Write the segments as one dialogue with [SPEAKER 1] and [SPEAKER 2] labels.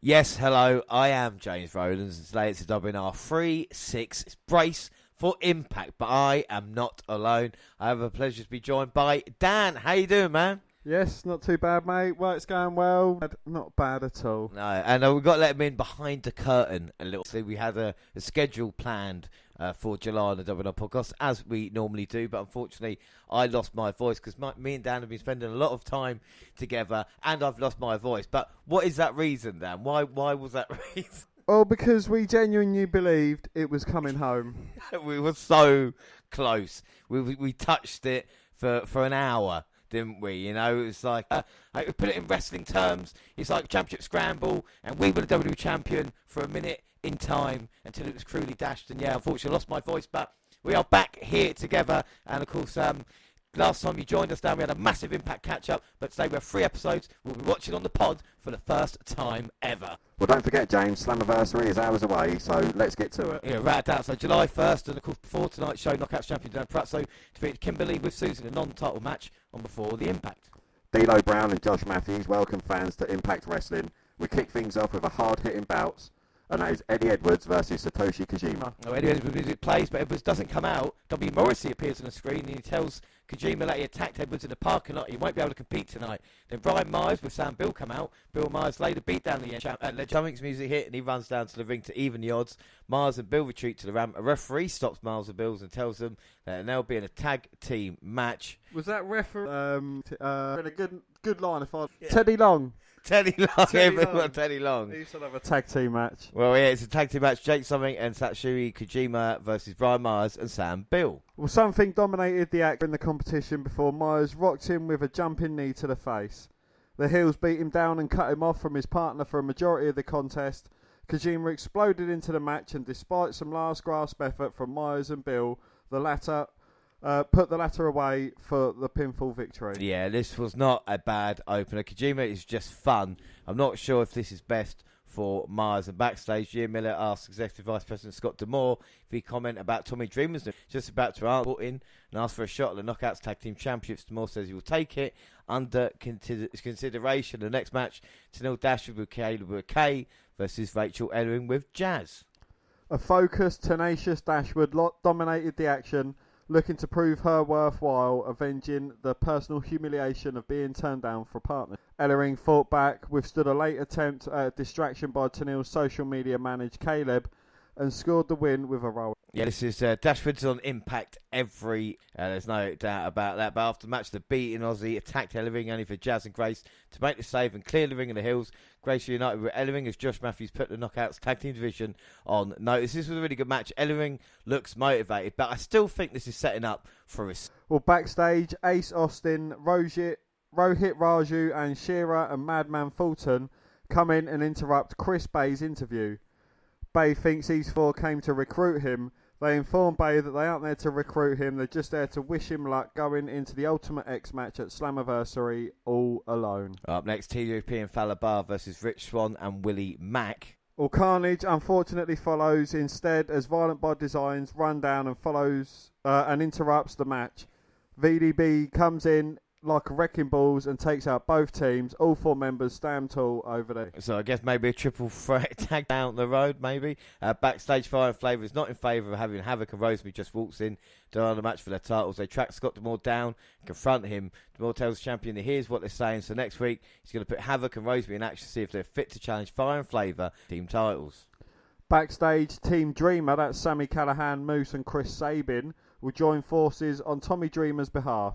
[SPEAKER 1] Yes, hello, I am James Rowlands, and today it's a WNR366 brace for Impact, but I am not alone. I have a pleasure to be joined by Dan. How you doing, man?
[SPEAKER 2] Yes, not too bad, mate. Work's going well. Not bad at all.
[SPEAKER 1] No, and we've got to let him in behind the curtain a little. So we had a schedule planned for July on the WNR podcast, as we normally do, but unfortunately I lost my voice because me and Dan have been spending a lot of time together, and I've lost my voice. But what is that reason, Dan? Why was that reason?
[SPEAKER 2] Well, because we genuinely believed it was coming home.
[SPEAKER 1] We were so close. We touched it for an hour, didn't we? You know, it was like, I put it in wrestling terms, it's like championship scramble, and we were the WWE champion for a minute in time until it was cruelly dashed. And yeah, unfortunately I lost my voice, but we are back here together. And of course, last time you joined us, Dan, we had a massive Impact catch-up, but today we have 3 episodes we'll be watching on the pod for the first time ever.
[SPEAKER 3] Well, don't forget, James, Slammversary is hours away, so let's get to it.
[SPEAKER 1] Yeah, right out. So July 1st, and of course before tonight's show, Knockouts champion Dan Pratso defeated Kimberly with Susan in a non-title match on Before the Impact.
[SPEAKER 3] D'Lo Brown and Josh Matthews welcome fans to Impact Wrestling. We kick things off with a hard-hitting bout, and that is Eddie Edwards versus Satoshi Kojima.
[SPEAKER 1] No, Eddie Edwards' music plays, but Edwards doesn't come out. W. Morrissey appears on the screen, and he tells Kojima that he attacked Edwards in the parking lot. He won't be able to compete tonight. Then Brian Myers with Sam Bill come out. Bill Myers later beat down the Jumping's music hit, and he runs down to the ring to even the odds. Myers and Bill retreat to the ramp. A referee stops Myers and Bills and tells them that they'll be in a tag team match.
[SPEAKER 2] Was that referee? A good line. Teddy Long.
[SPEAKER 1] Teddy Long. Teddy Long.
[SPEAKER 2] He used to have a tag team match.
[SPEAKER 1] Well, yeah, it's a tag team match. Jake Something and Satoshi Kojima versus Brian Myers and Sam Bill.
[SPEAKER 2] Well, something dominated the act in the competition before Myers rocked him with a jumping knee to the face. The heels beat him down and cut him off from his partner for a majority of the contest. Kojima exploded into the match, and despite some last gasp effort from Myers and Bill, the latter put the latter away for the pinfall victory.
[SPEAKER 1] Yeah, this was not a bad opener. Kojima is just fun. I'm not sure if this is best for Myers. And backstage, Jim Miller asked Executive Vice President Scott D'Amore if he'd comment about Tommy Dreamer's just about to put in and ask for a shot at the Knockouts Tag Team Championships. D'Amore says he will take it under consideration. The next match, Tenille Dashwood with Caleb Kay versus Rachel Ellering with Jazz.
[SPEAKER 2] A focused, tenacious Dashwood dominated the action, looking to prove her worthwhile, avenging the personal humiliation of being turned down for a partner. Ellering fought back, withstood a late attempt at distraction by Tenille's social media manager Caleb, and scored the win with a roll.
[SPEAKER 1] Yeah, this is Dashwood's on Impact there's no doubt about that. But after the match, the beating Aussie attacked Ellering only for Jazz and Grace to make the save and clear the ring in the hills. Grace reunited with Ellering as Josh Matthews put the Knockouts Tag Team Division on notice. This was a really good match. Ellering looks motivated, but I still think this is setting up for a...
[SPEAKER 2] Well, backstage, Ace Austin, Rohit Raju and Shearer and Madman Fulton come in and interrupt Chris Bay's interview. Bay thinks these 4 came to recruit him. They inform Bay that they aren't there to recruit him, they're just there to wish him luck going into the Ultimate X match at Slammversary all alone.
[SPEAKER 1] Up next, TUP and Falabar versus Rich Swann and Willie Mack.
[SPEAKER 2] Well, Carnage unfortunately follows instead as Violent by Designs run down and follows and interrupts the match. VDB comes in like wrecking balls and takes out both teams. All 4 members stand tall over there.
[SPEAKER 1] So I guess maybe a triple threat tag down the road, maybe. Backstage, Fire and Flavor is not in favour of having Havoc and Rosemary just walks in to run the match for their titles. They track Scott D'Amore down and confront him. D'Amore tells the champion that here's what they're saying. So next week, he's going to put Havoc and Rosemary in action to see if they're fit to challenge Fire and Flavor team titles.
[SPEAKER 2] Backstage, Team Dreamer, that's Sami Callihan, Moose and Chris Sabin, will join forces on Tommy Dreamer's behalf.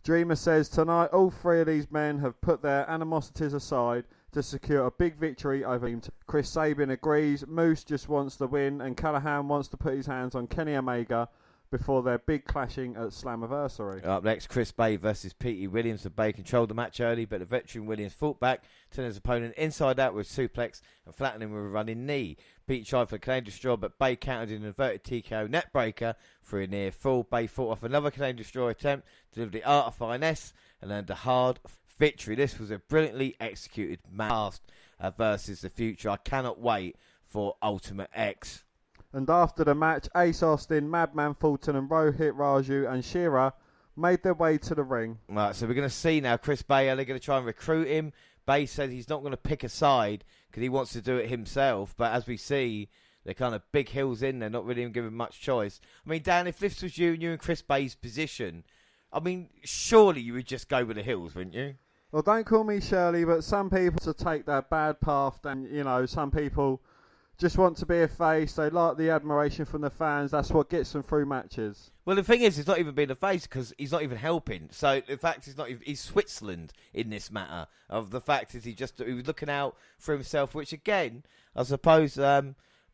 [SPEAKER 2] Dreamer says tonight all 3 of these men have put their animosities aside to secure a big victory over him. Chris Sabin agrees, Moose just wants the win, and Callihan wants to put his hands on Kenny Omega before their big clashing at Slammversary.
[SPEAKER 1] Up next, Chris Bay versus Petey Williams. The Bay controlled the match early, but the veteran Williams fought back, turning his opponent inside out with suplex and flattening him with a running knee. Pete tried for a Canadian Destroyer, but Bay countered an inverted TKO neckbreaker for a near fall. Bay fought off another Canadian Destroyer attempt, delivered the Art of Finesse, and earned a hard victory. This was a brilliantly executed match versus the future. I cannot wait for Ultimate X.
[SPEAKER 2] And after the match, Ace Austin, Madman Fulton and Rohit Raju and Shearer made their way to the ring.
[SPEAKER 1] Right, so we're going to see now Chris Bay, are they going to try and recruit him Bay says he's not going to pick a side because he wants to do it himself. But as we see, they're kind of big hills in there, not really even giving much choice. I mean, Dan, if this was you and Chris Bay's position, I mean, surely you would just go with the hills, wouldn't you?
[SPEAKER 2] Well, don't call me Shirley, but some people to take that bad path, and some people just want to be a face. They like the admiration from the fans. That's what gets them through matches.
[SPEAKER 1] Well, the thing is, he's not even being a face because he's not even helping. So the fact is, he's Switzerland in this matter. Of the fact is, he was looking out for himself, which again, I suppose,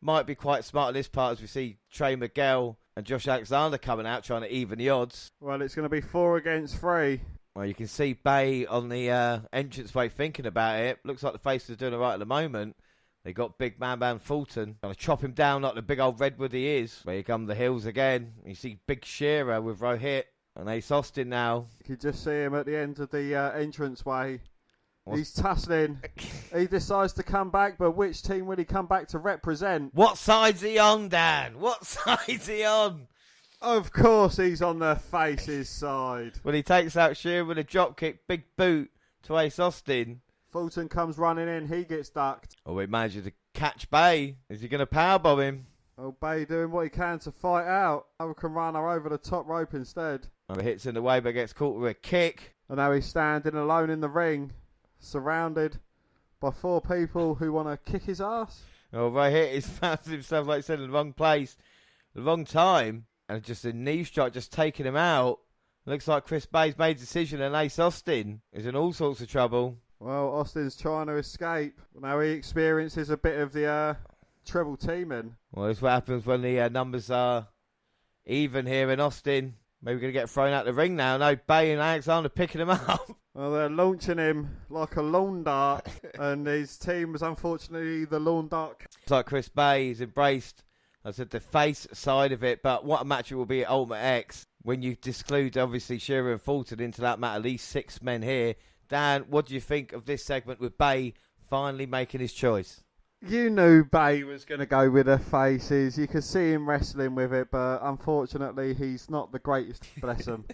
[SPEAKER 1] might be quite smart on this part as we see Trey Miguel and Josh Alexander coming out trying to even the odds.
[SPEAKER 2] Well, it's going to be 4 against 3.
[SPEAKER 1] Well, you can see Bay on the entranceway thinking about it. Looks like the faces are doing it right at the moment. They got big man Fulton. Going to chop him down like the big old redwood he is. Here come the hills again. You see Big Shearer with Rohit and Ace Austin now.
[SPEAKER 2] You can just see him at the end of the entranceway. He's tussling. He decides to come back, but which team will he come back to represent?
[SPEAKER 1] What side's he on, Dan? What side's he on?
[SPEAKER 2] Of course he's on the faces side.
[SPEAKER 1] When he takes out Shearer with a drop kick, big boot to Ace Austin.
[SPEAKER 2] Fulton comes running in, he gets ducked.
[SPEAKER 1] Oh, he manages to catch Bay. Is he going to powerbomb him?
[SPEAKER 2] Oh, Bay doing what he can to fight out. Hurricanrana over the top rope instead.
[SPEAKER 1] Oh, hits in the way but gets caught with a kick.
[SPEAKER 2] And now he's standing alone in the ring, surrounded by 4 people who want to kick his ass.
[SPEAKER 1] Oh, right here he's found himself, like I said, in the wrong place, the wrong time. And just a knee strike just taking him out. Looks like Chris Bay's made a decision and Ace Austin is in all sorts of trouble.
[SPEAKER 2] Well, Austin's trying to escape. Now he experiences a bit of the treble teaming.
[SPEAKER 1] Well, that's what happens when the numbers are even here in Austin. Maybe we're going to get thrown out the ring now. No, Bay and Alexander picking him up.
[SPEAKER 2] Well, they're launching him like a lawn dart. And his team was unfortunately the lawn dart.
[SPEAKER 1] It's like Chris Bay is embraced, I said, the face side of it. But what a match it will be at Ultimate X when you exclude, obviously, Shearer and Fulton into that match. At least 6 men here. Dan, what do you think of this segment with Bay finally making his choice?
[SPEAKER 2] You knew Bay was going to go with the faces. You could see him wrestling with it, but unfortunately he's not the greatest, bless him.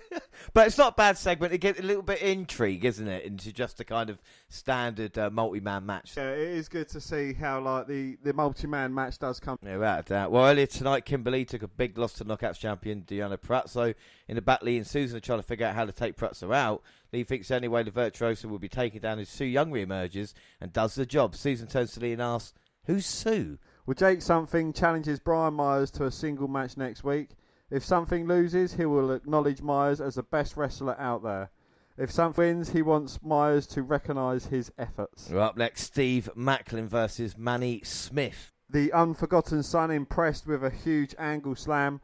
[SPEAKER 1] But it's not a bad segment. It gets a little bit of intrigue, isn't it, into just a kind of standard multi-man match.
[SPEAKER 2] Yeah, it is good to see how like the multi-man match does come.
[SPEAKER 1] Yeah, without doubt. Well, earlier tonight, Kimberly took a big loss to Knockouts champion Diana Perazzo. In the battle, Lee and Susan are trying to figure out how to take Perazzo out. Lee thinks the only way the Virtuoso will be taken down is Sue Young re-emerges and does the job. Susan turns to Lee and asks, who's Sue?
[SPEAKER 2] Well, Jake Something challenges Brian Myers to a single match next week. If Something loses, he will acknowledge Myers as the best wrestler out there. If Something wins, he wants Myers to recognise his efforts.
[SPEAKER 1] We're up next, Steve Macklin versus Manny Smith.
[SPEAKER 2] The Unforgotten Son, impressed with a huge angle slam,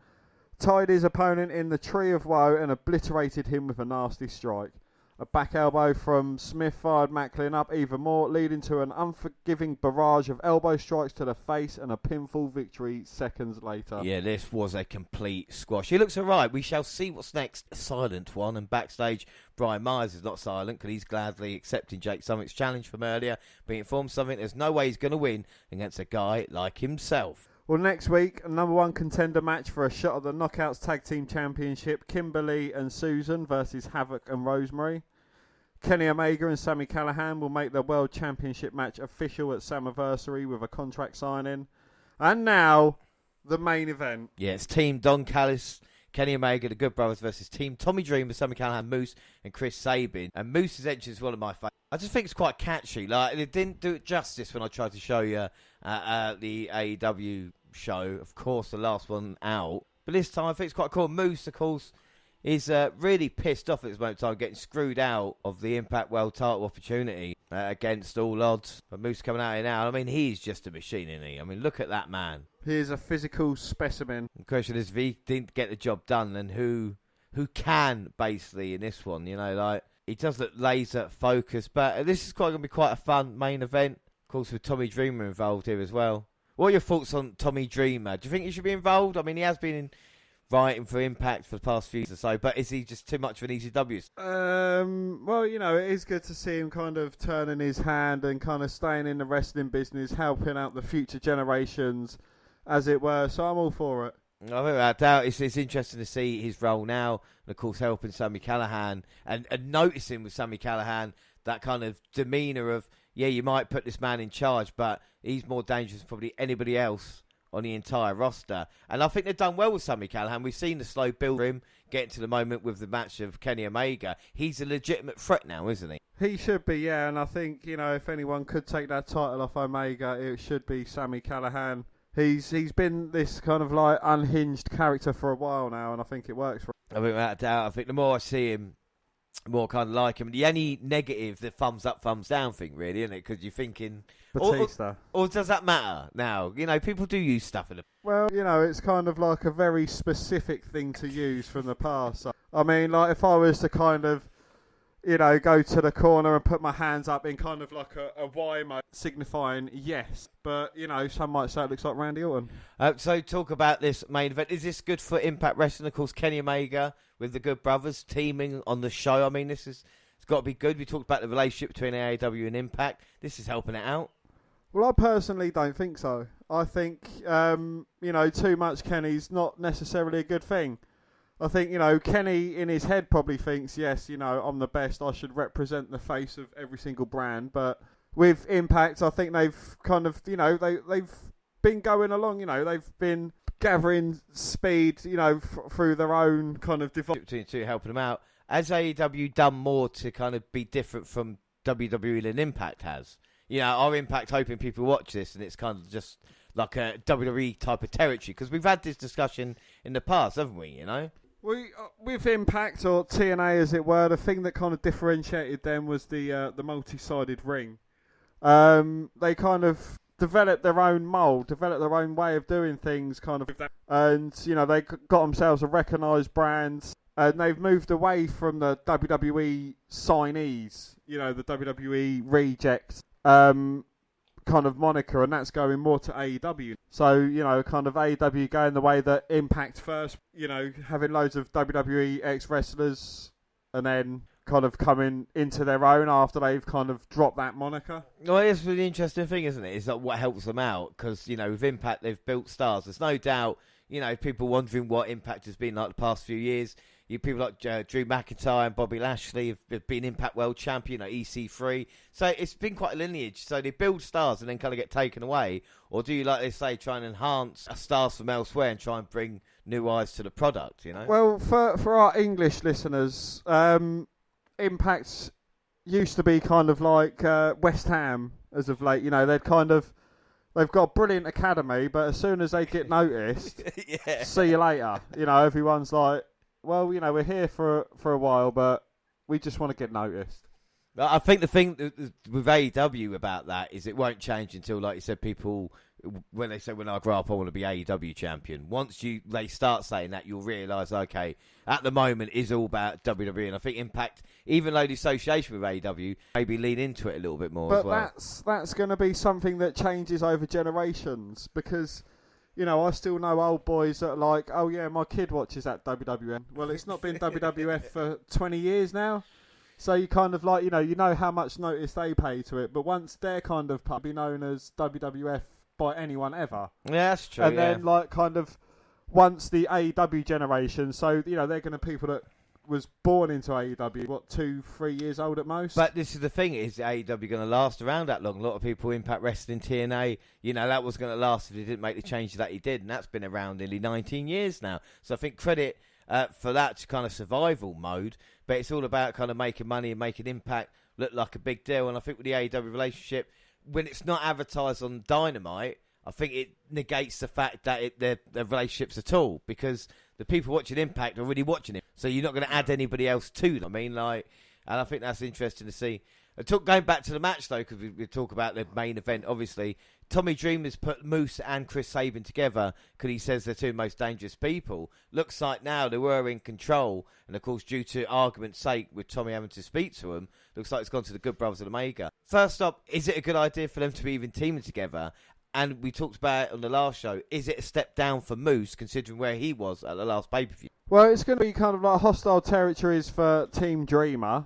[SPEAKER 2] tied his opponent in the Tree of Woe and obliterated him with a nasty strike. A back elbow from Smith fired Macklin up even more, leading to an unforgiving barrage of elbow strikes to the face and a pinfall victory seconds later.
[SPEAKER 1] Yeah, this was a complete squash. He looks alright. We shall see what's next. A silent one. And backstage, Brian Myers is not silent because he's gladly accepting Jake Something's challenge from earlier, being informed Something there's no way he's going to win against a guy like himself.
[SPEAKER 2] Well, next week, a number 1 contender match for a shot at the Knockouts Tag Team Championship. Kimberly and Susan versus Havoc and Rosemary. Kenny Omega and Sami Callihan will make their World Championship match official at Slammversary with a contract signing. And now, the main event.
[SPEAKER 1] Yeah, it's Team Don Callis, Kenny Omega, the Good Brothers versus Team Tommy Dreamer, Sami Callihan, Moose and Chris Sabin. And Moose's entrance is one of my favourites. I just think it's quite catchy. Like, it didn't do it justice when I tried to show you the AEW show. Of course, the last one out. But this time, I think it's quite cool. Moose, of course, is really pissed off at this moment in time, getting screwed out of the Impact World title opportunity against all odds. But Moose coming out here now, I mean, he's just a machine, isn't he? I mean, look at that man.
[SPEAKER 2] He is a physical specimen.
[SPEAKER 1] The question is, if he didn't get the job done, then who can, basically, in this one? You know, like, he does look laser focused. But this is going to be quite a fun main event. Of course, with Tommy Dreamer involved here as well. What are your thoughts on Tommy Dreamer? Do you think he should be involved? I mean, he has been in writing for Impact for the past few years or so, but is he just too much of an ECW?
[SPEAKER 2] Well, you know, it is good to see him kind of turning his hand and kind of staying in the wrestling business, helping out the future generations, as it were. So I'm all for it.
[SPEAKER 1] I think without doubt it's interesting to see his role now, and of course helping Sami Callihan and noticing with Sami Callihan that kind of demeanour of, yeah, you might put this man in charge, but he's more dangerous than probably anybody else on the entire roster. And I think they've done well with Sami Callihan. We've seen the slow build for him, getting to the moment with the match of Kenny Omega. He's a legitimate threat now, isn't he?
[SPEAKER 2] He should be, yeah, and I think, if anyone could take that title off Omega, it should be Sami Callihan. He's been this kind of like unhinged character for a while now, and I think it works for him.
[SPEAKER 1] I mean, without a doubt, I think the more I see him, the more kind of like him. The only negative, the thumbs up, thumbs down thing, really, isn't it? Because you're thinking,
[SPEAKER 2] Batista.
[SPEAKER 1] Or does that matter now? People do use stuff in the...
[SPEAKER 2] Well, it's kind of like a very specific thing to use from the past. I mean, like if I was to kind of, go to the corner and put my hands up in kind of like a Y mode, signifying yes. But, some might say it looks like Randy Orton.
[SPEAKER 1] So talk about this main event. Is this good for Impact Wrestling? Of course, Kenny Omega with the Good Brothers teaming on the show. I mean, it's got to be good. We talked about the relationship between AEW and Impact. This is helping it out.
[SPEAKER 2] Well, I personally don't think so. I think, too much Kenny's not necessarily a good thing. I think, Kenny in his head probably thinks, yes, I'm the best. I should represent the face of every single brand. But with Impact, I think they've kind of, they've been going along, they've been gathering speed, through their own kind of device.
[SPEAKER 1] Between the two, helping them out. Has AEW done more to kind of be different from WWE than Impact has? Our Impact hoping people watch this and it's kind of just like a WWE type of territory? Because we've had this discussion in the past, haven't we,
[SPEAKER 2] With Impact, or TNA as it were, the thing that kind of differentiated them was the multi-sided ring. They kind of developed their own mould, developed their own way of doing things, kind of, and they got themselves a recognised brand, and they've moved away from the WWE signees, the WWE rejects kind of moniker, and that's going more to AEW. So, kind of AEW going the way that Impact first, having loads of WWE ex-wrestlers and then kind of coming into their own after they've kind of dropped that moniker.
[SPEAKER 1] Well, it's really interesting thing, isn't it? It's like what helps them out because, with Impact, they've built stars. There's no doubt, people wondering what Impact has been like the past few years. People like Drew McIntyre and Bobby Lashley have been Impact World Champion, EC3. So it's been quite a lineage. So they build stars and then kind of get taken away. Or do you, like they say, try and enhance stars from elsewhere and try and bring new eyes to the product,
[SPEAKER 2] Well, for our English listeners, Impact used to be kind of like West Ham as of late. They've got a brilliant academy, but as soon as they get noticed, see you later. Everyone's like, well, we're here for a while, but we just want to get noticed.
[SPEAKER 1] I think the thing with AEW about that is it won't change until, like you said, people, when they say, when I grow up, I want to be AEW champion. Once they start saying that, you'll realise, okay, at the moment, it's all about WWE. And I think Impact, even though the association with AEW, maybe lean into it a little bit more as well.
[SPEAKER 2] But that's going to be something that changes over generations because... I still know old boys that are like, oh yeah, my kid watches that WWN. Well, it's not been WWF for 20 years now. So you kind of like, you know how much notice they pay to it. But once they're kind of be known as WWF by anyone ever.
[SPEAKER 1] Yeah, that's true.
[SPEAKER 2] And then like kind of once the AEW generation, so, they're going to people that was born into AEW, 2-3 years old at most.
[SPEAKER 1] But this is the thing, is AEW going to last around that long? A lot of people, Impact Wrestling, TNA, that was going to last if he didn't make the changes that he did, and that's been around nearly 19 years now. So I think credit for that kind of survival mode, but it's all about kind of making money and making Impact look like a big deal. And I think with the AEW relationship, when it's not advertised on Dynamite, I think it negates the fact that their relationships at all, because the people watching Impact are really watching it. So you're not going to add anybody else to them. And I think that's interesting to see. Going back to the match, though, because we talk about the main event, obviously, Tommy Dreamer's put Moose and Chris Sabin together because he says they're two most dangerous people. Looks like now they were in control. And, of course, due to argument's sake with Tommy having to speak to them, looks like it's gone to the Good Brothers of Omega. First up, is it a good idea for them to be even teaming together? And we talked about it on the last show. Is it a step down for Moose, considering where he was at the last pay-per-view?
[SPEAKER 2] Well, it's going to be kind of like hostile territories for Team Dreamer.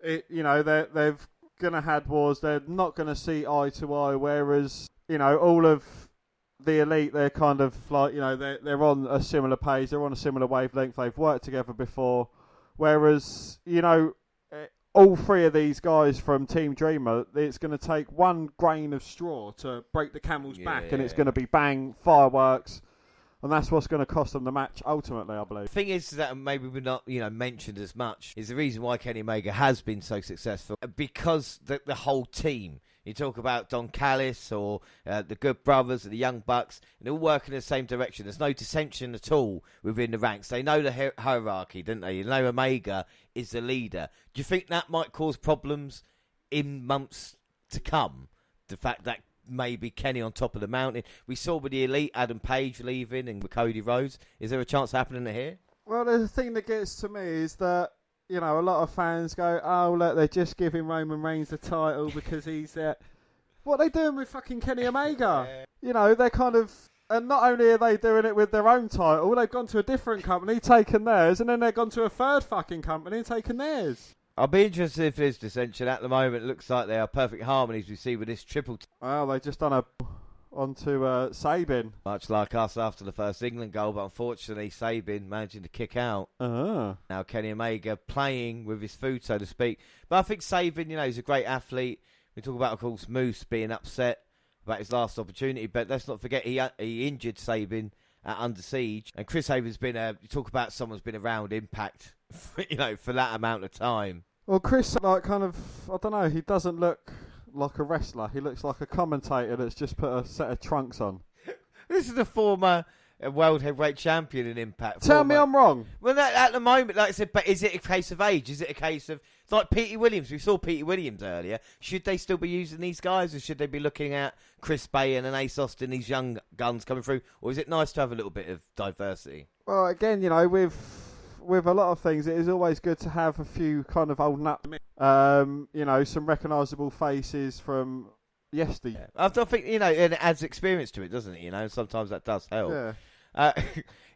[SPEAKER 2] They're going to have wars. They're not going to see eye to eye. Whereas, all of the elite, they're kind of like, they're on a similar page. They're on a similar wavelength. They've worked together before. Whereas, all three of these guys from Team Dreamer, it's going to take one grain of straw to break the camel's back, and it's going to be bang, fireworks, and that's what's going to cost them the match ultimately, I believe.
[SPEAKER 1] The thing is that maybe we're not, mentioned as much, is the reason why Kenny Omega has been so successful, because the whole team. You talk about Don Callis or the Good Brothers and the Young Bucks, and they're all working in the same direction. There's no dissension at all within the ranks. They know the hierarchy, don't they? You know Omega is the leader. Do you think that might cause problems in months to come? The fact that maybe Kenny on top of the mountain. We saw with the Elite, Adam Page leaving, and with Cody Rhodes. Is there a chance happening here?
[SPEAKER 2] Well, the thing that gets to me is that, a lot of fans go, oh, look, they're just giving Roman Reigns the title because he's there. What are they doing with fucking Kenny Omega? They're kind of... And not only are they doing it with their own title, they've gone to a different company, taken theirs, and then they've gone to a third fucking company and taken theirs.
[SPEAKER 1] I'll be interested if there's dissension. At the moment, it looks like they are perfect harmonies we see with this triple...
[SPEAKER 2] Well, they've just done onto Sabin.
[SPEAKER 1] Much like us after the first England goal, but unfortunately Sabin managing to kick out. Now Kenny Omega playing with his food, so to speak. But I think Sabin, he's a great athlete. We talk about, of course, Moose being upset about his last opportunity, but let's not forget he injured Sabin at Under Siege. And Chris Sabin's been you talk about someone's been around Impact, for that amount of time.
[SPEAKER 2] Well, Chris, I don't know, he doesn't look like a wrestler. He looks like a commentator that's just put a set of trunks on.
[SPEAKER 1] This is the former world heavyweight champion in Impact.
[SPEAKER 2] Tell me I'm wrong.
[SPEAKER 1] Well, at the moment, like I said, but is it a case of age? Is it a case of... It's like Petey Williams. We saw Petey Williams earlier. Should they still be using these guys, or should they be looking at Chris Bay and Ace Austin, these young guns coming through? Or is it nice to have a little bit of diversity?
[SPEAKER 2] Well, again, with a lot of things, it is always good to have a few kind of old nut, some recognisable faces from yesterday.
[SPEAKER 1] I think, and it adds experience to it, doesn't it? Sometimes that does help.
[SPEAKER 2] Yeah.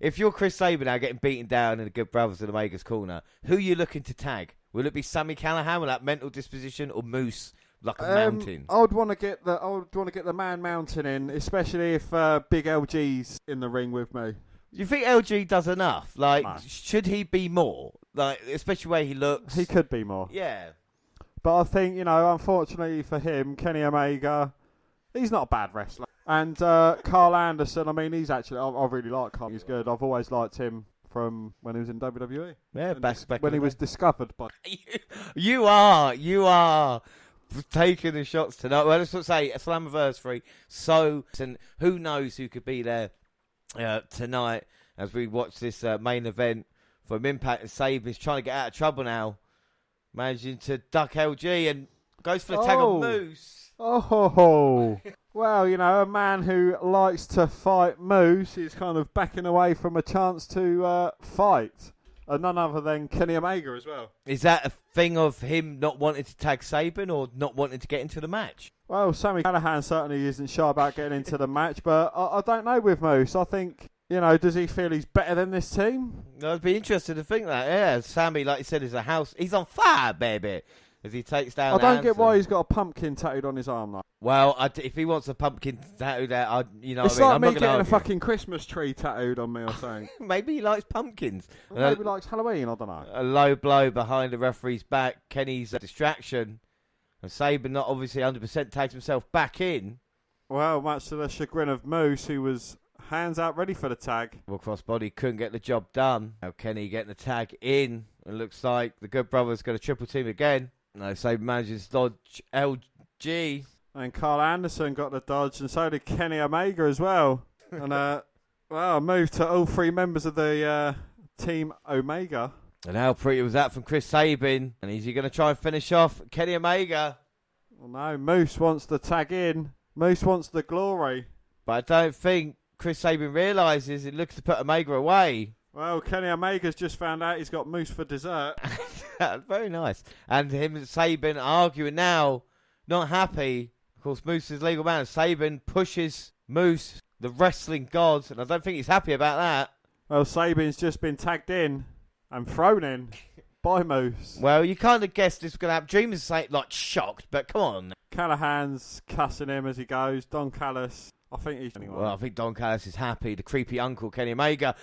[SPEAKER 1] If you're Chris Sabin now getting beaten down in the Good Brothers in Omega's corner, who are you looking to tag? Will it be Sami Callihan with that mental disposition, or Moose like a mountain?
[SPEAKER 2] I would want to get the man mountain in, especially if Big LG's in the ring with me.
[SPEAKER 1] Do you think LG does enough? Like,
[SPEAKER 2] No.
[SPEAKER 1] Should he be more? Like, especially the way he looks.
[SPEAKER 2] He could be more.
[SPEAKER 1] Yeah.
[SPEAKER 2] But I think, unfortunately for him, Kenny Omega, he's not a bad wrestler. And Carl Anderson, he's actually, I really like Carl. He's good. I've always liked him from when he was in WWE.
[SPEAKER 1] Yeah, back
[SPEAKER 2] when he was discovered by...
[SPEAKER 1] You are taking the shots tonight. Well, let's say a Slammversary. So, and who knows who could be there tonight as we watch this main event from Impact. And Sabin's trying to get out of trouble now, managing to duck LG and goes for the tag on Moose.
[SPEAKER 2] Oh, well, a man who likes to fight Moose is kind of backing away from a chance to fight. And none other than Kenny Omega as well.
[SPEAKER 1] Is that a thing of him not wanting to tag Sabin or not wanting to get into the match?
[SPEAKER 2] Well, Sami Callihan certainly isn't shy about getting into the match, but I don't know with Moose. I think, does he feel he's better than this team?
[SPEAKER 1] I'd be interested to think that, yeah. Sami, like you said, is a house. He's on fire, baby. As he takes down
[SPEAKER 2] I don't get why he's got a pumpkin tattooed on his arm, though.
[SPEAKER 1] Well, if he wants a pumpkin tattooed there,
[SPEAKER 2] it's like me getting a fucking Christmas tree tattooed on me or something.
[SPEAKER 1] Maybe he likes pumpkins.
[SPEAKER 2] Maybe he likes Halloween, I don't know.
[SPEAKER 1] A low blow behind the referee's back. Kenny's distraction. And Sabin not obviously 100% tags himself back in.
[SPEAKER 2] Well, much to the chagrin of Moose, who was hands out ready for the tag.
[SPEAKER 1] Well, crossbody couldn't get the job done. Now Kenny getting the tag in. It looks like the Good Brothers got a triple team again. No, Sabin manages to dodge LG.
[SPEAKER 2] And Carl Anderson got the dodge, and so did Kenny Omega as well. And, moved to all three members of the Team Omega.
[SPEAKER 1] And how pretty was that from Chris Sabin? And is he going to try and finish off Kenny Omega?
[SPEAKER 2] Well, no, Moose wants the tag in. Moose wants the glory.
[SPEAKER 1] But I don't think Chris Sabin realises it looks to put Omega away.
[SPEAKER 2] Well, Kenny Omega's just found out he's got Moose for dessert.
[SPEAKER 1] Very nice. And him and Sabin arguing now, not happy. Of course, Moose is legal man. Sabin pushes Moose, the wrestling god, and I don't think he's happy about that.
[SPEAKER 2] Well, Sabin's just been tagged in and thrown in by Moose.
[SPEAKER 1] Well, you kind of guessed this was going to happen. Dreamers say shocked, but come on.
[SPEAKER 2] Callahan's cussing him as he goes. Don Callis, I think he's... Anyway.
[SPEAKER 1] Well, I think Don Callis is happy. The creepy uncle, Kenny Omega.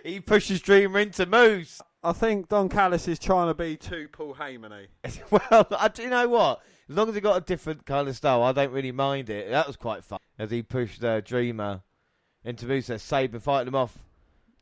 [SPEAKER 1] He pushes Dreamer into Moose.
[SPEAKER 2] I think Don Callis is trying to be too Paul Heyman-y.
[SPEAKER 1] Well, do you know what? As long as he got a different kind of style, I don't really mind it. That was quite fun as he pushed Dreamer into Musa, Saban fighting him off,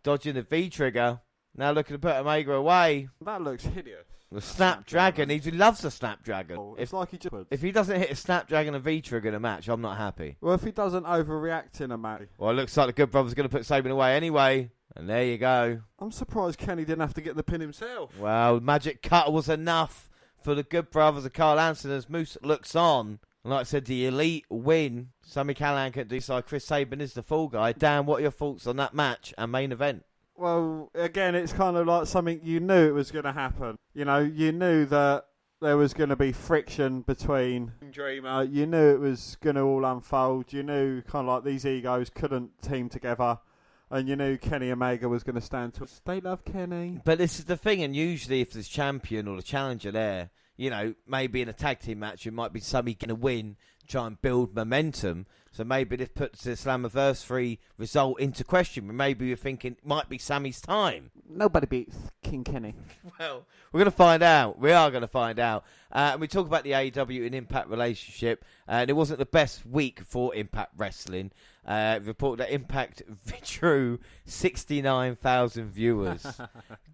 [SPEAKER 1] dodging the V trigger. Now looking to put Omega away.
[SPEAKER 2] That looks hideous.
[SPEAKER 1] The Snapdragon. He loves the Snapdragon.
[SPEAKER 2] It's like he just...
[SPEAKER 1] If he doesn't hit a Snapdragon and V trigger in a match, I'm not happy.
[SPEAKER 2] Well, if he doesn't overreact in a match.
[SPEAKER 1] Well, it looks like the Good Brothers are going to put Saban away anyway. And there you go.
[SPEAKER 2] I'm surprised Kenny didn't have to get the pin himself.
[SPEAKER 1] Well, Magic Cutter was enough for the Good Brothers of Carl Anson as Moose looks on. And like I said, the Elite win. Sammy Callahan couldn't decide. Chris Sabin is the fall guy. Dan, what are your thoughts on that match and main event?
[SPEAKER 2] Well, again, it's kind of like something you knew it was going to happen. You know, you knew that there was going to be friction between Dreamer. You knew it was going to all unfold. You knew kind of like these egos couldn't team together. And you knew Kenny Omega was going to stand to... They love Kenny.
[SPEAKER 1] But this is the thing, and usually if there's champion or the challenger there, you know, maybe in a tag team match, it might be somebody going to win, try and build momentum. So maybe this puts the Slammversary result into question. Maybe you're thinking it might be Sammy's time.
[SPEAKER 2] Nobody beats King Kenny.
[SPEAKER 1] Well, we're going to find out. We are going to find out. And we talk about the AEW and Impact relationship. And it wasn't the best week for Impact Wrestling. Reported that Impact drew 69,000 viewers.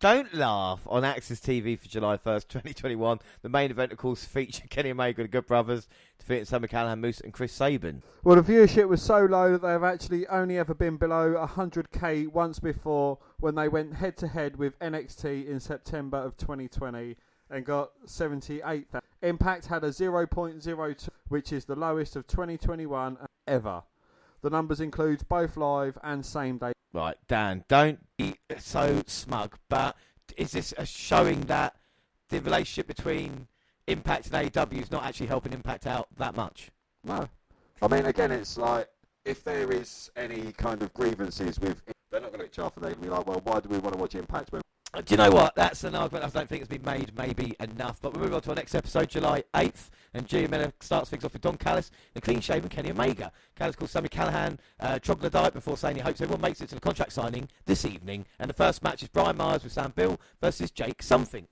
[SPEAKER 1] Don't laugh on Access TV for July 1st, 2021. The main event, of course, featured Kenny Omega and the Good Brothers defeating Sammy Callahan, Moose and Chris Sabin.
[SPEAKER 2] Well, the viewership was so low that they've actually only ever been below 100k once before when they went head-to-head with NXT in September of 2020 and got 78,000. Impact had a 0.02, which is the lowest of 2021 ever. The numbers include both live and same day.
[SPEAKER 1] Right, Dan, don't be so smug, but is this a showing that the relationship between Impact and AEW is not actually helping Impact out that much?
[SPEAKER 3] No. I mean, again, it's like, if there is any kind of grievances with... They're not going to reach after. They'll be like, well, why do we want to watch Impact when...
[SPEAKER 1] Do you know what? That's an argument I don't think has been made maybe enough. But we'll move on to our next episode, July 8th. And Gia Miller starts things off with Don Callis and clean-shaven Kenny Omega. Callis calls Sammy Callahan troglodyte before saying he hopes everyone makes it to the contract signing this evening. And the first match is Brian Myers with Sam Bill versus Jake Something.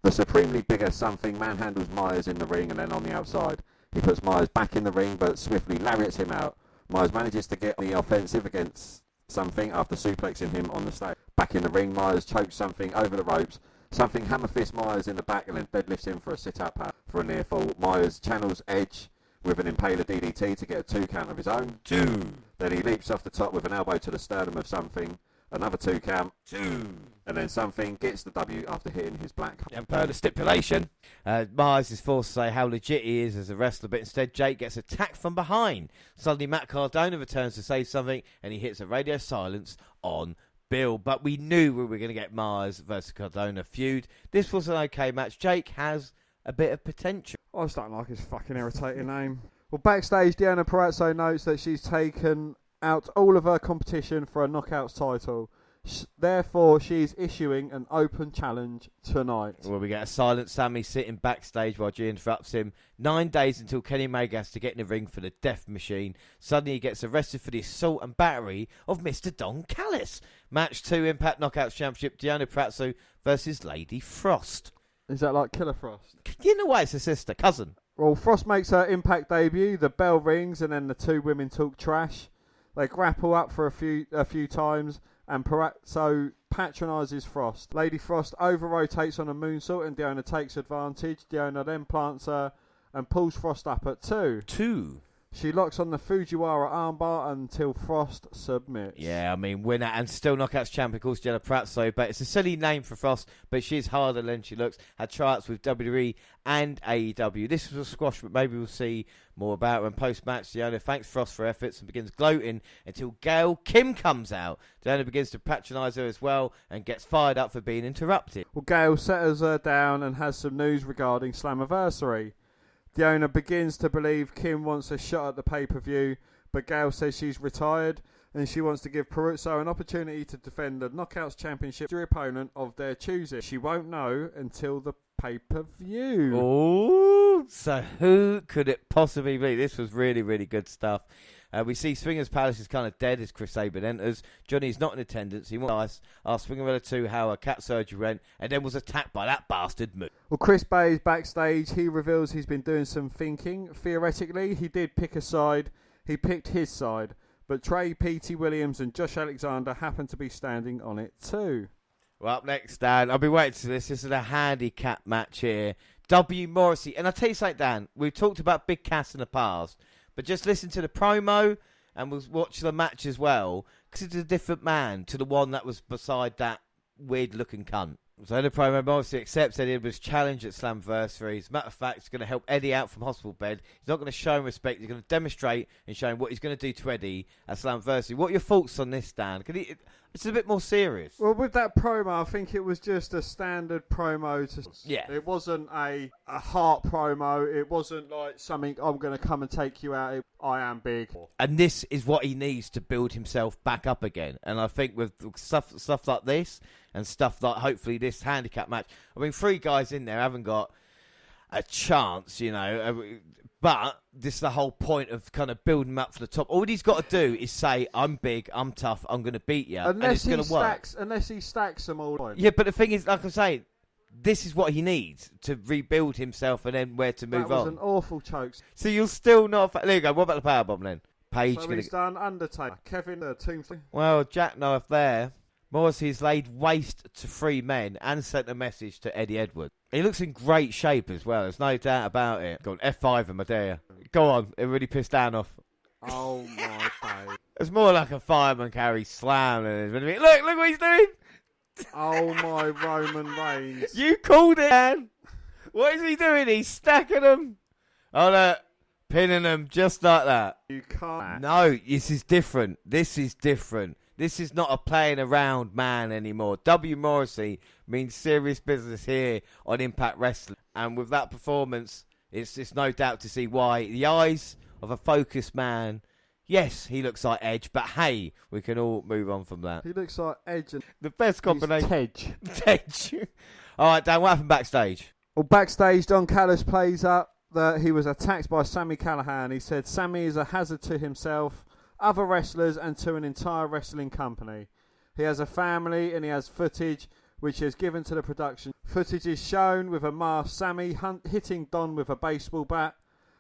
[SPEAKER 3] The supremely bigger Something manhandles Myers in the ring and then on the outside. He puts Myers back in the ring but swiftly lariats him out. Myers manages to get the offensive against Something after suplexing him on the stage. Back in the ring, Myers chokes Something over the ropes. Something hammer fists Myers in the back and then deadlifts him for a sit-up for a near fall. Myers channels Edge with an Impaler DDT to get a 2 count of his own. 2. Then he leaps off the top with an elbow to the sternum of Something. Another 2 count. 2. And then Something gets the W after hitting his black.
[SPEAKER 1] And per the stipulation, Myers is forced to say how legit he is as a wrestler, but instead Jake gets attacked from behind. Suddenly Matt Cardona returns to say something, and he hits a radio silence on Bill. But we knew we were going to get Myers versus Cardona feud. This was an okay match. Jake has a bit of potential.
[SPEAKER 2] I just don't like his fucking irritating name. Well, backstage, Deonna Purrazzo notes that she's taken out all of her competition for a Knockouts title. Therefore, she's issuing an open challenge tonight.
[SPEAKER 1] Well, we get a silent Sammy sitting backstage while G interrupts him. 9 days until Kenny Omega has to get in the ring for the Death Machine. Suddenly, he gets arrested for the assault and battery of Mr. Don Callis. Match 2, Impact Knockouts Championship, Deonna Purrazzo versus Lady Frost.
[SPEAKER 2] Is that like Killer Frost?
[SPEAKER 1] In a way, it's a sister, cousin.
[SPEAKER 2] Well, Frost makes her Impact debut. The bell rings, and then the two women talk trash. They grapple up for a few times, and Purrazzo patronises Frost. Lady Frost over-rotates on a moonsault, and Deonna takes advantage. Deonna then plants her and pulls Frost up at 2.
[SPEAKER 1] 2.
[SPEAKER 2] She locks on the Fujiwara armbar until Frost submits.
[SPEAKER 1] Yeah, I mean, winner and still Knockouts champion, of course, Deonna Purrazzo, but it's a silly name for Frost, but she's harder than she looks. Had tryouts with WWE and AEW. This was a squash, but maybe we'll see more about her. And post-match, Deonna thanks Frost for efforts and begins gloating until Gail Kim comes out. Deonna begins to patronise her as well and gets fired up for being interrupted.
[SPEAKER 2] Well, Gail settles her down and has some news regarding Slammversary. Deonna begins to believe Kim wants a shot at the pay-per-view, but Gail says she's retired and she wants to give Purrazzo an opportunity to defend the Knockouts Championship to her opponent of their choosing. She won't know until the pay-per-view.
[SPEAKER 1] Oh, so who could it possibly be? This was really, really good stuff. We see Swingers Palace is kind of dead as Chris Sabin enters. Johnny's not in attendance. He wants to ask Swingerella 2 how her cat surgery went, and then was attacked by that bastard Moose.
[SPEAKER 2] Well, Chris Bay is backstage. He reveals he's been doing some thinking. Theoretically, he did pick a side. He picked his side. But Trey, Petey Williams and Josh Alexander happen to be standing on it too.
[SPEAKER 1] Well, up next, Dan. I'll be waiting for this. This is a handicap match here. W. Morrissey. And I'll tell you something, Dan. We've talked about Big Cass in the past. But just listen to the promo and we'll watch the match as well. Because it's a different man to the one that was beside that weird-looking cunt. So the promo, Morrissey accepts Eddie Edwards' challenge at Slammversary. As a matter of fact, he's going to help Eddie out from hospital bed. He's not going to show him respect. He's going to demonstrate and show him what he's going to do to Eddie at Slammversary. What are your thoughts on this, Dan? It's a bit more serious.
[SPEAKER 2] Well, with that promo, I think it was just a standard promo.
[SPEAKER 1] Yeah.
[SPEAKER 2] It wasn't a heart promo. It wasn't like something, I'm going to come and take you out. I am big.
[SPEAKER 1] And this is what he needs to build himself back up again. And I think with stuff like this and stuff like hopefully this handicap match, I mean, 3 guys in there haven't got a chance, you know. But this is the whole point of kind of building him up for the top. All he's got to do is say, I'm big, I'm tough, I'm going to beat you. And it's going to work.
[SPEAKER 2] Unless he stacks them all.
[SPEAKER 1] Yeah, but the thing is, like I'm saying, this is what he needs to rebuild himself and then where to move on.
[SPEAKER 2] That was an awful choke.
[SPEAKER 1] So you'll still not... There you go. What about the powerbomb then? Paige.
[SPEAKER 2] So he's done Undertaker. Kevin, Tombstone.
[SPEAKER 1] Well, jackknife there. Morrissey's laid waste to 3 men and sent a message to Eddie Edwards. He looks in great shape as well. There's no doubt about it. Go on, F5 him, I dare you. Go on. It really pissed Dan off.
[SPEAKER 2] Oh, my God.
[SPEAKER 1] It's more like a fireman carry slam. Look what he's doing.
[SPEAKER 2] Oh, my Roman Reigns.
[SPEAKER 1] You called it, Dan. What is he doing? He's stacking them. Oh, look. Pinning them just like that.
[SPEAKER 2] You can't.
[SPEAKER 1] No, this is different. This is different. This is not a playing around man anymore. W. Morrissey means serious business here on Impact Wrestling. And with that performance, it's no doubt to see why. The eyes of a focused man. Yes, he looks like Edge, but hey, we can all move on from that.
[SPEAKER 2] He looks like Edge and
[SPEAKER 1] the best combination.
[SPEAKER 2] Tej.
[SPEAKER 1] All right, Dan, what happened backstage?
[SPEAKER 2] Well, backstage, Don Callis plays up that he was attacked by Sami Callihan. He said Sami is a hazard to himself, other wrestlers, and to an entire wrestling company. He has a family and he has footage which he has given to the production. Footage is shown with a masked Sami hitting Don with a baseball bat.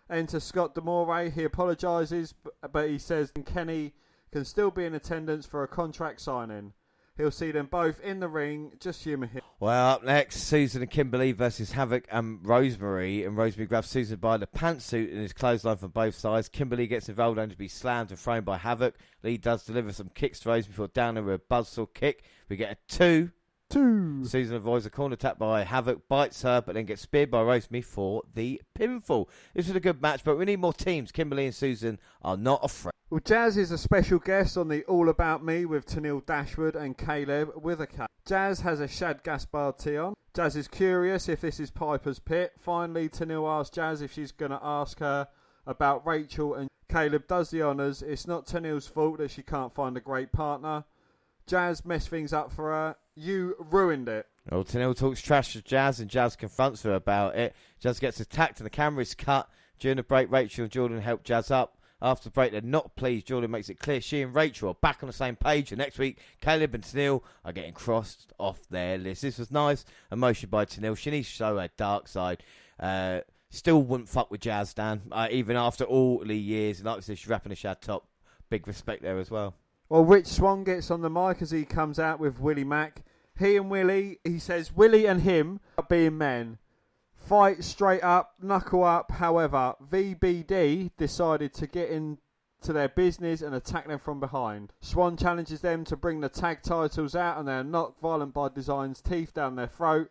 [SPEAKER 2] Enter Scott D'Amore. He apologises, but he says Kenny can still be in attendance for a contract signing. He'll see them both in the ring. Just humour him.
[SPEAKER 1] Well, up next, Susan and Kimberly versus Havoc and Rosemary. And Rosemary grabs Susan by the pantsuit and is clothesline from both sides. Kimberly gets involved only to be slammed and thrown by Havoc. Lee does deliver some kicks to Rosemary before down with a buzzsaw kick. We get a 2. Susan avoids a corner attack by Havoc, bites her, but then gets speared by Rosemary for the pinfall. This was a good match, but we need more teams. Kimberly and Susan are not afraid.
[SPEAKER 2] Well, Jazz is a special guest on the All About Me with Tenille Dashwood and Caleb Withercat. Jazz has a Shad Gaspard tee on. Jazz is curious if this is Piper's Pit. Finally, Tenille asks Jazz if she's going to ask her about Rachel, and Caleb does the honours. It's not Tenille's fault that she can't find a great partner. Jazz messed things up for her. You ruined it.
[SPEAKER 1] Well, Tenille talks trash to Jazz and Jazz confronts her about it. Jazz gets attacked and the camera is cut. During the break, Rachel and Jordan help Jazz up. After the break, they're not pleased. Jordan makes it clear she and Rachel are back on the same page. And next week, Caleb and Tenille are getting crossed off their list. This was nice emotion by Tenille. She needs to show her dark side. Still wouldn't fuck with Jazz, Dan, even after all the years. And like I said, she's rapping a Shad top. Big respect there as well.
[SPEAKER 2] Well, Rich Swann gets on the mic as he comes out with Willie Mack. He and Willie, he says, Willie and him are being men. Fight straight up, knuckle up. However, VBD decided to get into their business and attack them from behind. Swann challenges them to bring the tag titles out and they are knocked Violent by Design's teeth down their throat.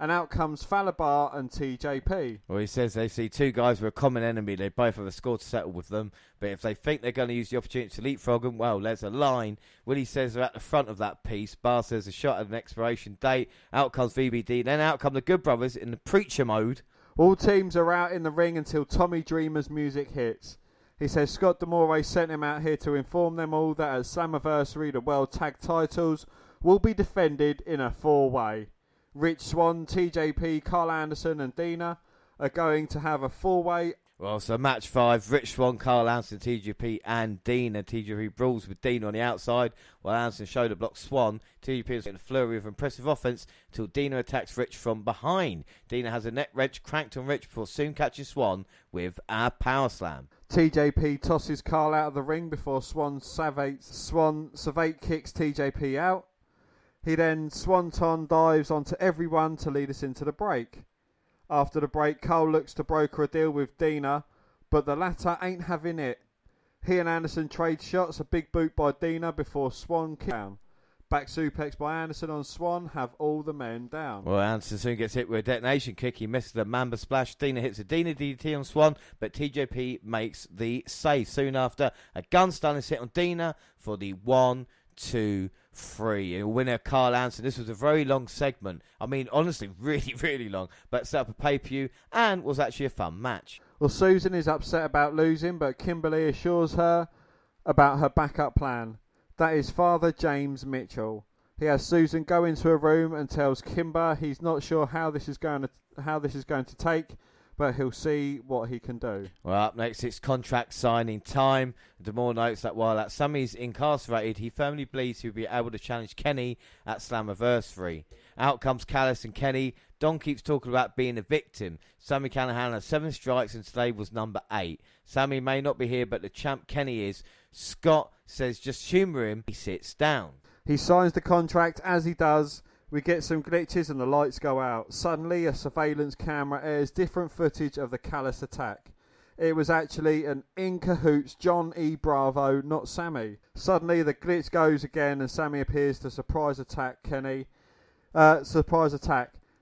[SPEAKER 2] And out comes Falabar and TJP.
[SPEAKER 1] Well, he says they see 2 guys with a common enemy. They both have a score to settle with them. But if they think they're going to use the opportunity to leapfrog them, well, there's a line. Willie says they're at the front of that piece. Bar says a shot at an expiration date. Out comes VBD. Then out come the Good Brothers in the preacher mode.
[SPEAKER 2] All teams are out in the ring until Tommy Dreamer's music hits. He says Scott D'Amore sent him out here to inform them all that at Slammiversary, the World Tag Titles will be defended in a 4-way. Rich Swann, TJP, Carl Anderson and Dina are going to have a 4-way.
[SPEAKER 1] Well, so match 5, Rich Swann, Carl Anderson, TJP and Dean. And TJP brawls with Dean on the outside, while Anderson shoulder blocks Swann. TJP is getting a flurry of impressive offense until Dina attacks Rich from behind. Dina has a neck wrench cranked on Rich before soon catching Swann with a power slam.
[SPEAKER 2] TJP tosses Carl out of the ring before Swann Savate kicks TJP out. He then Swanton dives onto everyone to lead us into the break. After the break, Cole looks to broker a deal with Dina, but the latter ain't having it. He and Anderson trade shots, a big boot by Dina before Swann kicks down. Back suplex by Anderson on Swann, have all the men down.
[SPEAKER 1] Well, Anderson soon gets hit with a detonation kick. He misses the Mamba Splash. Dina hits a Dina DDT on Swann, but TJP makes the save. Soon after, a gun stun is hit on Dina for the 1, 2, 3. And winner Carl Anderson. This was a very long segment. I mean, honestly, really, really long. But set up a pay-per-view and was actually a fun match.
[SPEAKER 2] Well, Susan is upset about losing, but Kimberly assures her about her backup plan. That is Father James Mitchell. He has Susan go into a room and tells Kimber he's not sure how this is going to take, but he'll see what he can do.
[SPEAKER 1] Well, up next, it's contract signing time. Damore notes that while Sammy's incarcerated, he firmly believes he'll be able to challenge Kenny at Slammversary. Out comes Callis and Kenny. Don keeps talking about being a victim. Sammy Callahan has 7 strikes and today was number 8. Sammy may not be here, but the champ Kenny is. Scott says just humour him. He sits down.
[SPEAKER 2] He signs the contract. As he does, we get some glitches and the lights go out. Suddenly, a surveillance camera airs different footage of the Callis attack. It was actually an in cahoots John E. Bravo, not Sammy. Suddenly, the glitch goes again and Sammy appears to surprise attack Kenny.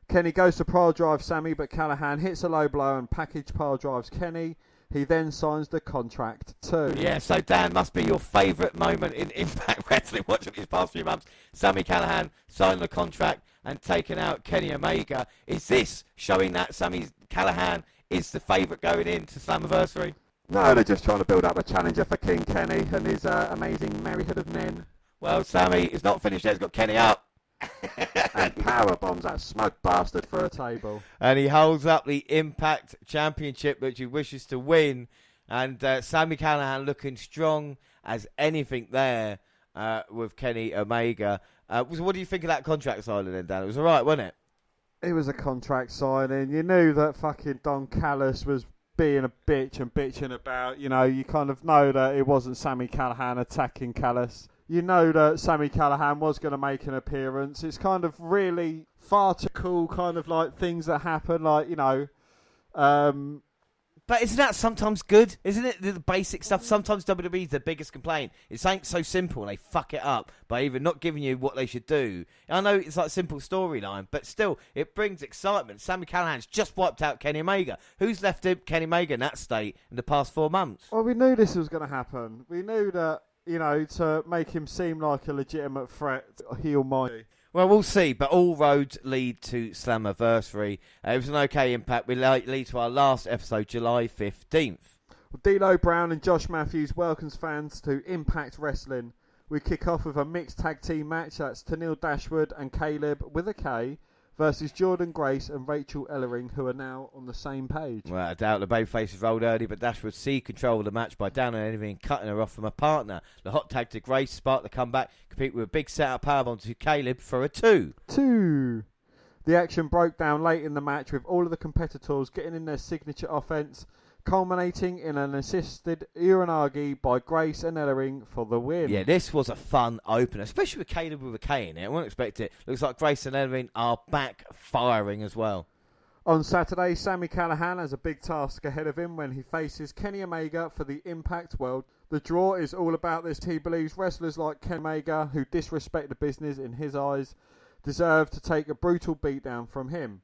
[SPEAKER 2] Kenny goes to pile drive Sammy, but Callahan hits a low blow and package pile drives Kenny. He then signs the contract too.
[SPEAKER 1] Yeah, so Dan, must be your favourite moment in Impact Wrestling watching these past few months. Sammy Callahan signing the contract and taking out Kenny Omega. Is this showing that Sammy Callahan is the favourite going into Slammiversary?
[SPEAKER 3] No, they're just trying to build up a challenger for King Kenny and his amazing Maryhood of Nen.
[SPEAKER 1] Well, Sammy is not finished yet. He's got Kenny up.
[SPEAKER 3] And power bombs that smug bastard for a
[SPEAKER 2] table.
[SPEAKER 1] And he holds up the Impact Championship, which he wishes to win. And Sammy Callahan looking strong as anything there with Kenny Omega. What do you think of that contract signing then, Dan? It was all right, wasn't it?
[SPEAKER 2] It was a contract signing. You knew that fucking Don Callis was being a bitch and bitching about, you kind of know that it wasn't Sammy Callahan attacking Callis. You know that Sammy Callahan was going to make an appearance. It's kind of really far too cool, kind of like things that happen, like,
[SPEAKER 1] But isn't that sometimes good? Isn't it the basic stuff? Sometimes WWE's the biggest complaint. It ain't so simple and they fuck it up by either not giving you what they should do. I know it's like a simple storyline, but still, it brings excitement. Sammy Callahan's just wiped out Kenny Omega. Who's left Kenny Omega in that state in the past 4 months?
[SPEAKER 2] Well, we knew this was going to happen. We knew that, to make him seem like a legitimate threat, heel mighty.
[SPEAKER 1] Well, we'll see, but all roads lead to Slammiversary. It was an okay Impact. We lead to our last episode, July 15th.
[SPEAKER 2] Well, D'Lo Brown and Josh Matthews welcomes fans to Impact Wrestling. We kick off with a mixed tag team match. That's Tennille Dashwood and Caleb, with a K, versus Jordan Grace and Rachel Ellering, who are now on the same page.
[SPEAKER 1] Well, I doubt the babyfaces rolled early, but Dashwood seized control of the match by down and anything and cutting her off from her partner. The hot tag to Grace sparked the comeback, compete with a big setup powerbomb to Caleb for a 2.
[SPEAKER 2] The action broke down late in the match with all of the competitors getting in their signature offense, culminating in an assisted Uranagi by Grace and Ellering for the win.
[SPEAKER 1] Yeah, this was a fun opener, especially with Caleb with a K in it. I wouldn't expect it. Looks like Grace and Ellering are back firing as well.
[SPEAKER 2] On Saturday, Sammy Callahan has a big task ahead of him when he faces Kenny Omega for the Impact World. The draw is all about this. He believes wrestlers like Kenny Omega, who disrespect the business in his eyes, deserve to take a brutal beatdown from him.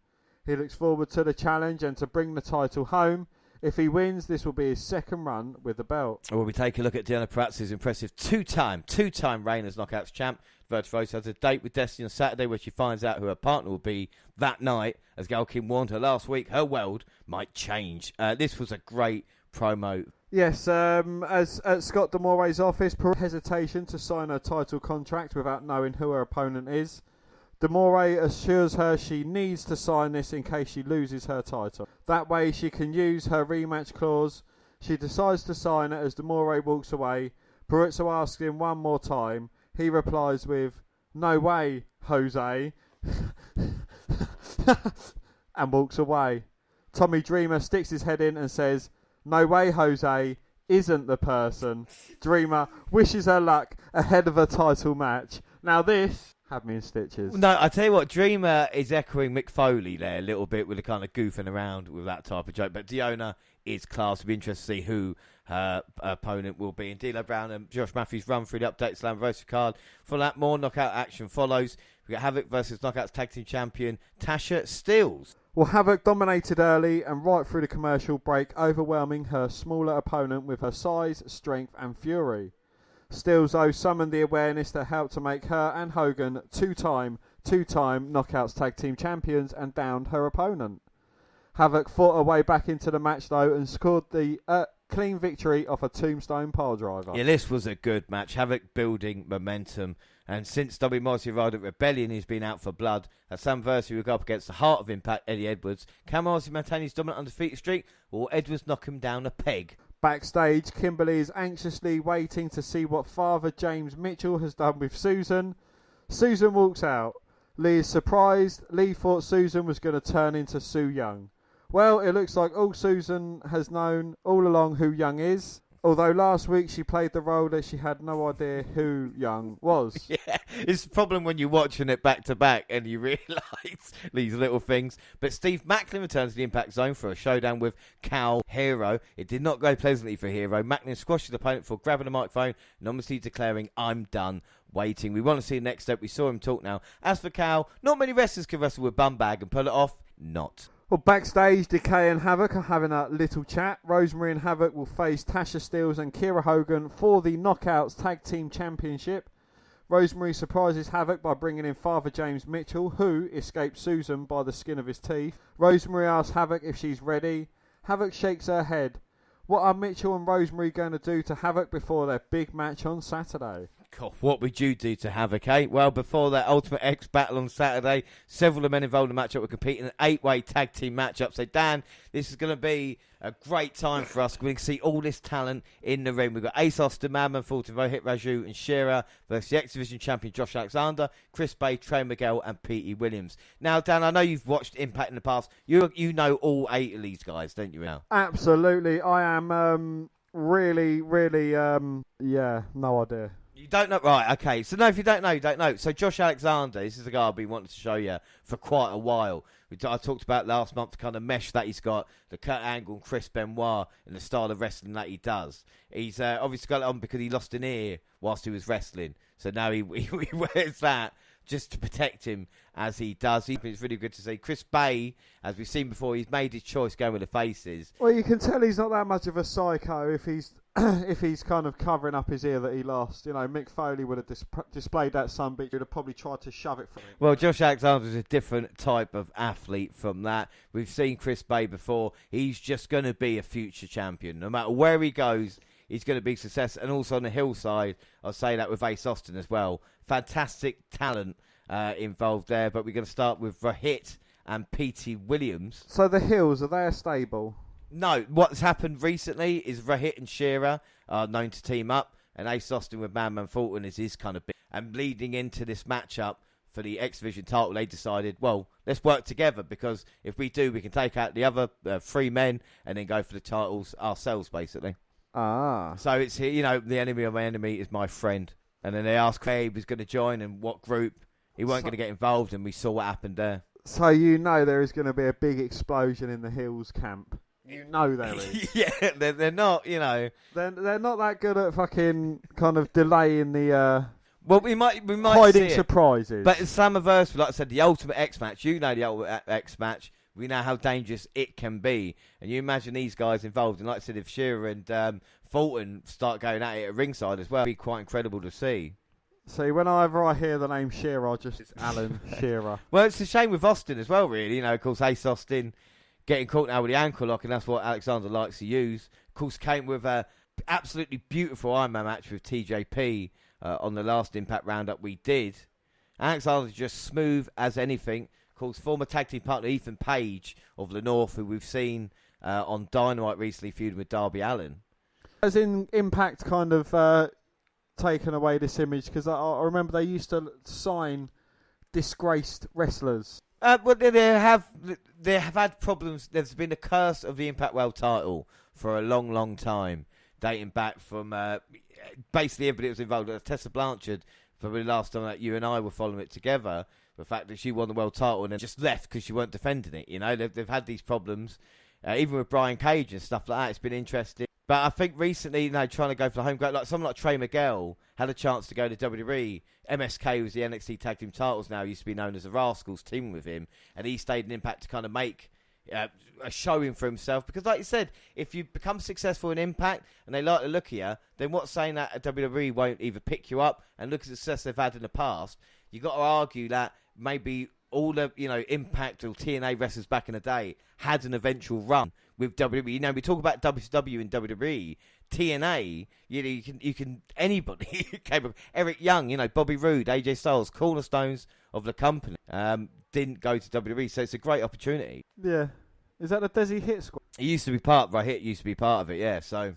[SPEAKER 2] He looks forward to the challenge and to bring the title home. If he wins, this will be his second run with the belt.
[SPEAKER 1] We'll be taking a look at Deanna Pratz's impressive two-time reign as Knockouts champ. Virtus Rose has a date with Destiny on Saturday where she finds out who her partner will be that night. As Gail Kim warned her last week, her world might change. This was a great promo.
[SPEAKER 2] Yes, as at Scott D'Amore's office, hesitation to sign her title contract without knowing who her opponent is. Demore assures her she needs to sign this in case she loses her title. That way she can use her rematch clause. She decides to sign it as Demore walks away. Baruzzo asks him one more time. He replies with, "No way, Jose," and walks away. Tommy Dreamer sticks his head in and says, "No way, Jose isn't the person." Dreamer wishes her luck ahead of a title match. Now this had me in stitches.
[SPEAKER 1] No, I tell you what, Dreamer is echoing Mick Foley there a little bit with the kind of goofing around with that type of joke. But Diona is class. It'll be interesting to see who her opponent will be. And D'Lo Brown and Josh Matthews run through the update Slammversary card. For that, more knockout action follows. We got Havoc versus Knockouts Tag Team Champion Tasha Steelz.
[SPEAKER 2] Well, Havoc dominated early and right through the commercial break, overwhelming her smaller opponent with her size, strength and fury. Steelz, though, summoned the awareness that helped to make her and Hogan two-time Knockouts Tag Team Champions and downed her opponent. Havoc fought her way back into the match, though, and scored the clean victory off a tombstone piledriver.
[SPEAKER 1] Yeah, this was a good match. Havoc building momentum. And since W. Morrissey arrived at Rebellion, he's been out for blood. At Slammversary, we go up against the Heart of Impact, Eddie Edwards. Can Morrissey maintain his dominant undefeated streak, or Edwards knock him down a peg?
[SPEAKER 2] Backstage, Kimberly is anxiously waiting to see what Father James Mitchell has done with Susan. Susan walks out. Lee is surprised. Lee thought Susan was going to turn into Sue Young. Well, it looks like all Susan has known all along who Young is. Although last week she played the role that she had no idea who Young was.
[SPEAKER 1] Yeah, it's the problem when you're watching it back to back and you realise these little things. But Steve Macklin returns to the Impact Zone for a showdown with Cal Hero. It did not go pleasantly for Hero. Macklin squashed his opponent for grabbing the microphone and obviously declaring, "I'm done waiting." We want to see the next step. We saw him talk now. As for Cal, not many wrestlers can wrestle with Bumbag and pull it off. Not.
[SPEAKER 2] Well, backstage, Decay and Havoc are having a little chat. Rosemary and Havoc will face Tasha Steelz and Kiera Hogan for the Knockouts Tag Team Championship. Rosemary surprises Havoc by bringing in Father James Mitchell, who escaped Susan by the skin of his teeth. Rosemary asks Havoc if she's ready. Havoc shakes her head. What are Mitchell and Rosemary going to do to Havoc before their big match on Saturday?
[SPEAKER 1] God, what would you do to Havoc, eh? Well, before that Ultimate X battle on Saturday, several of the men involved in the matchup were competing in an 8-way tag team matchup. So, Dan, this is going to be a great time for us. We can see all this talent in the ring. We've got Ace Austin, Madman Fulton, Rohit Raju and Shearer versus the X Division champion Josh Alexander, Chris Bay, Trey Miguel and Petey Williams. Now, Dan, I know you've watched Impact in the past. You know all 8 of these guys, don't you, now?
[SPEAKER 2] Absolutely. I am really, no idea.
[SPEAKER 1] You don't know? Right, okay. So, no, if you don't know, you don't know. So, Josh Alexander, this is the guy I've been wanting to show you for quite a while. I talked about last month the kind of mesh that he's got, the Kurt Angle and Chris Benoit, and the style of wrestling that he does. He's obviously got it on because he lost an ear whilst he was wrestling. So now he wears that just to protect him as he does. It's really good to see. Chris Bay, as we've seen before, he's made his choice going with the faces.
[SPEAKER 2] Well, you can tell he's not that much of a psycho if he's if he's kind of covering up his ear that he lost. You know, Mick Foley would have displayed that sunbeam. He would have probably tried to shove it from him.
[SPEAKER 1] Well, Josh Alexander is a different type of athlete from that. We've seen Chris Bay before. He's just going to be a future champion. No matter where he goes, he's going to be success. And also on the hillside, I'll say that with Ace Austin as well. Fantastic talent involved there. But we're going to start with Rohit and Petey Williams.
[SPEAKER 2] So the Hills, are they a stable?
[SPEAKER 1] No, what's happened recently is Rohit and Shearer are known to team up, and Ace Austin with Madman Fulton is his kind of bit. And leading into this matchup for the X Division title, they decided, well, let's work together, because if we do, we can take out the other 3 men and then go for the titles ourselves, basically.
[SPEAKER 2] Ah.
[SPEAKER 1] So it's, you know, the enemy of my enemy is my friend. And then they asked Craig was going to join and what group. He weren't going to get involved, and we saw what happened there.
[SPEAKER 2] So you know there is going to be a big explosion in the Hills camp. You know there is.
[SPEAKER 1] Yeah, they're not, you know.
[SPEAKER 2] They're not that good at fucking kind of delaying the
[SPEAKER 1] well, we might
[SPEAKER 2] hiding
[SPEAKER 1] see
[SPEAKER 2] surprises.
[SPEAKER 1] But in Slammiversary, like I said, the Ultimate X match, you know the Ultimate X match. We know how dangerous it can be. And you imagine these guys involved. And like I said, if Shearer and Fulton start going at it at ringside as well, it'd be quite incredible to see.
[SPEAKER 2] See, whenever I hear the name Shearer, it's Alan Shearer.
[SPEAKER 1] Well, it's a shame with Austin as well, really. You know, of course, Ace Austin getting caught now with the ankle lock, and that's what Alexander likes to use. Of course, came with a absolutely beautiful Iron Man match with TJP on the last Impact Roundup we did. Alexander's just smooth as anything. Of course, former tag team partner Ethan Page of the North, who we've seen on Dynamite recently, feuding with Darby Allin.
[SPEAKER 2] As in Impact kind of taken away this image, because I remember they used to sign disgraced wrestlers.
[SPEAKER 1] Well, they have had problems. There's been a curse of the Impact World title for a long, long time, dating back from basically everybody that was involved. Tessa Blanchard, probably the last time that you and I were following it together, the fact that she won the world title and then just left because she weren't defending it. You know, they've had these problems, even with Brian Cage and stuff like that. It's been interesting. But I think recently, you know, trying to go for the home ground, like someone like Trey Miguel had a chance to go to WWE. MSK was the NXT Tag Team titles now, used to be known as the Rascals, teaming with him, and he stayed in Impact to kind of make a showing for himself. Because like you said, if you become successful in Impact and they like the look of you, then what's saying that WWE won't either pick you up and look at the success they've had in the past? You've got to argue that maybe all the, you know, Impact or TNA wrestlers back in the day had an eventual run with WWE. You know, we talk about WCW and WWE. TNA, you know, you can anybody capable. Eric Young, you know, Bobby Roode, AJ Styles, cornerstones of the company, didn't go to WWE, so it's a great opportunity.
[SPEAKER 2] Yeah, is that the Desi Hit Squad?
[SPEAKER 1] It used to be part. Right, Hit used to be part of it. Yeah, so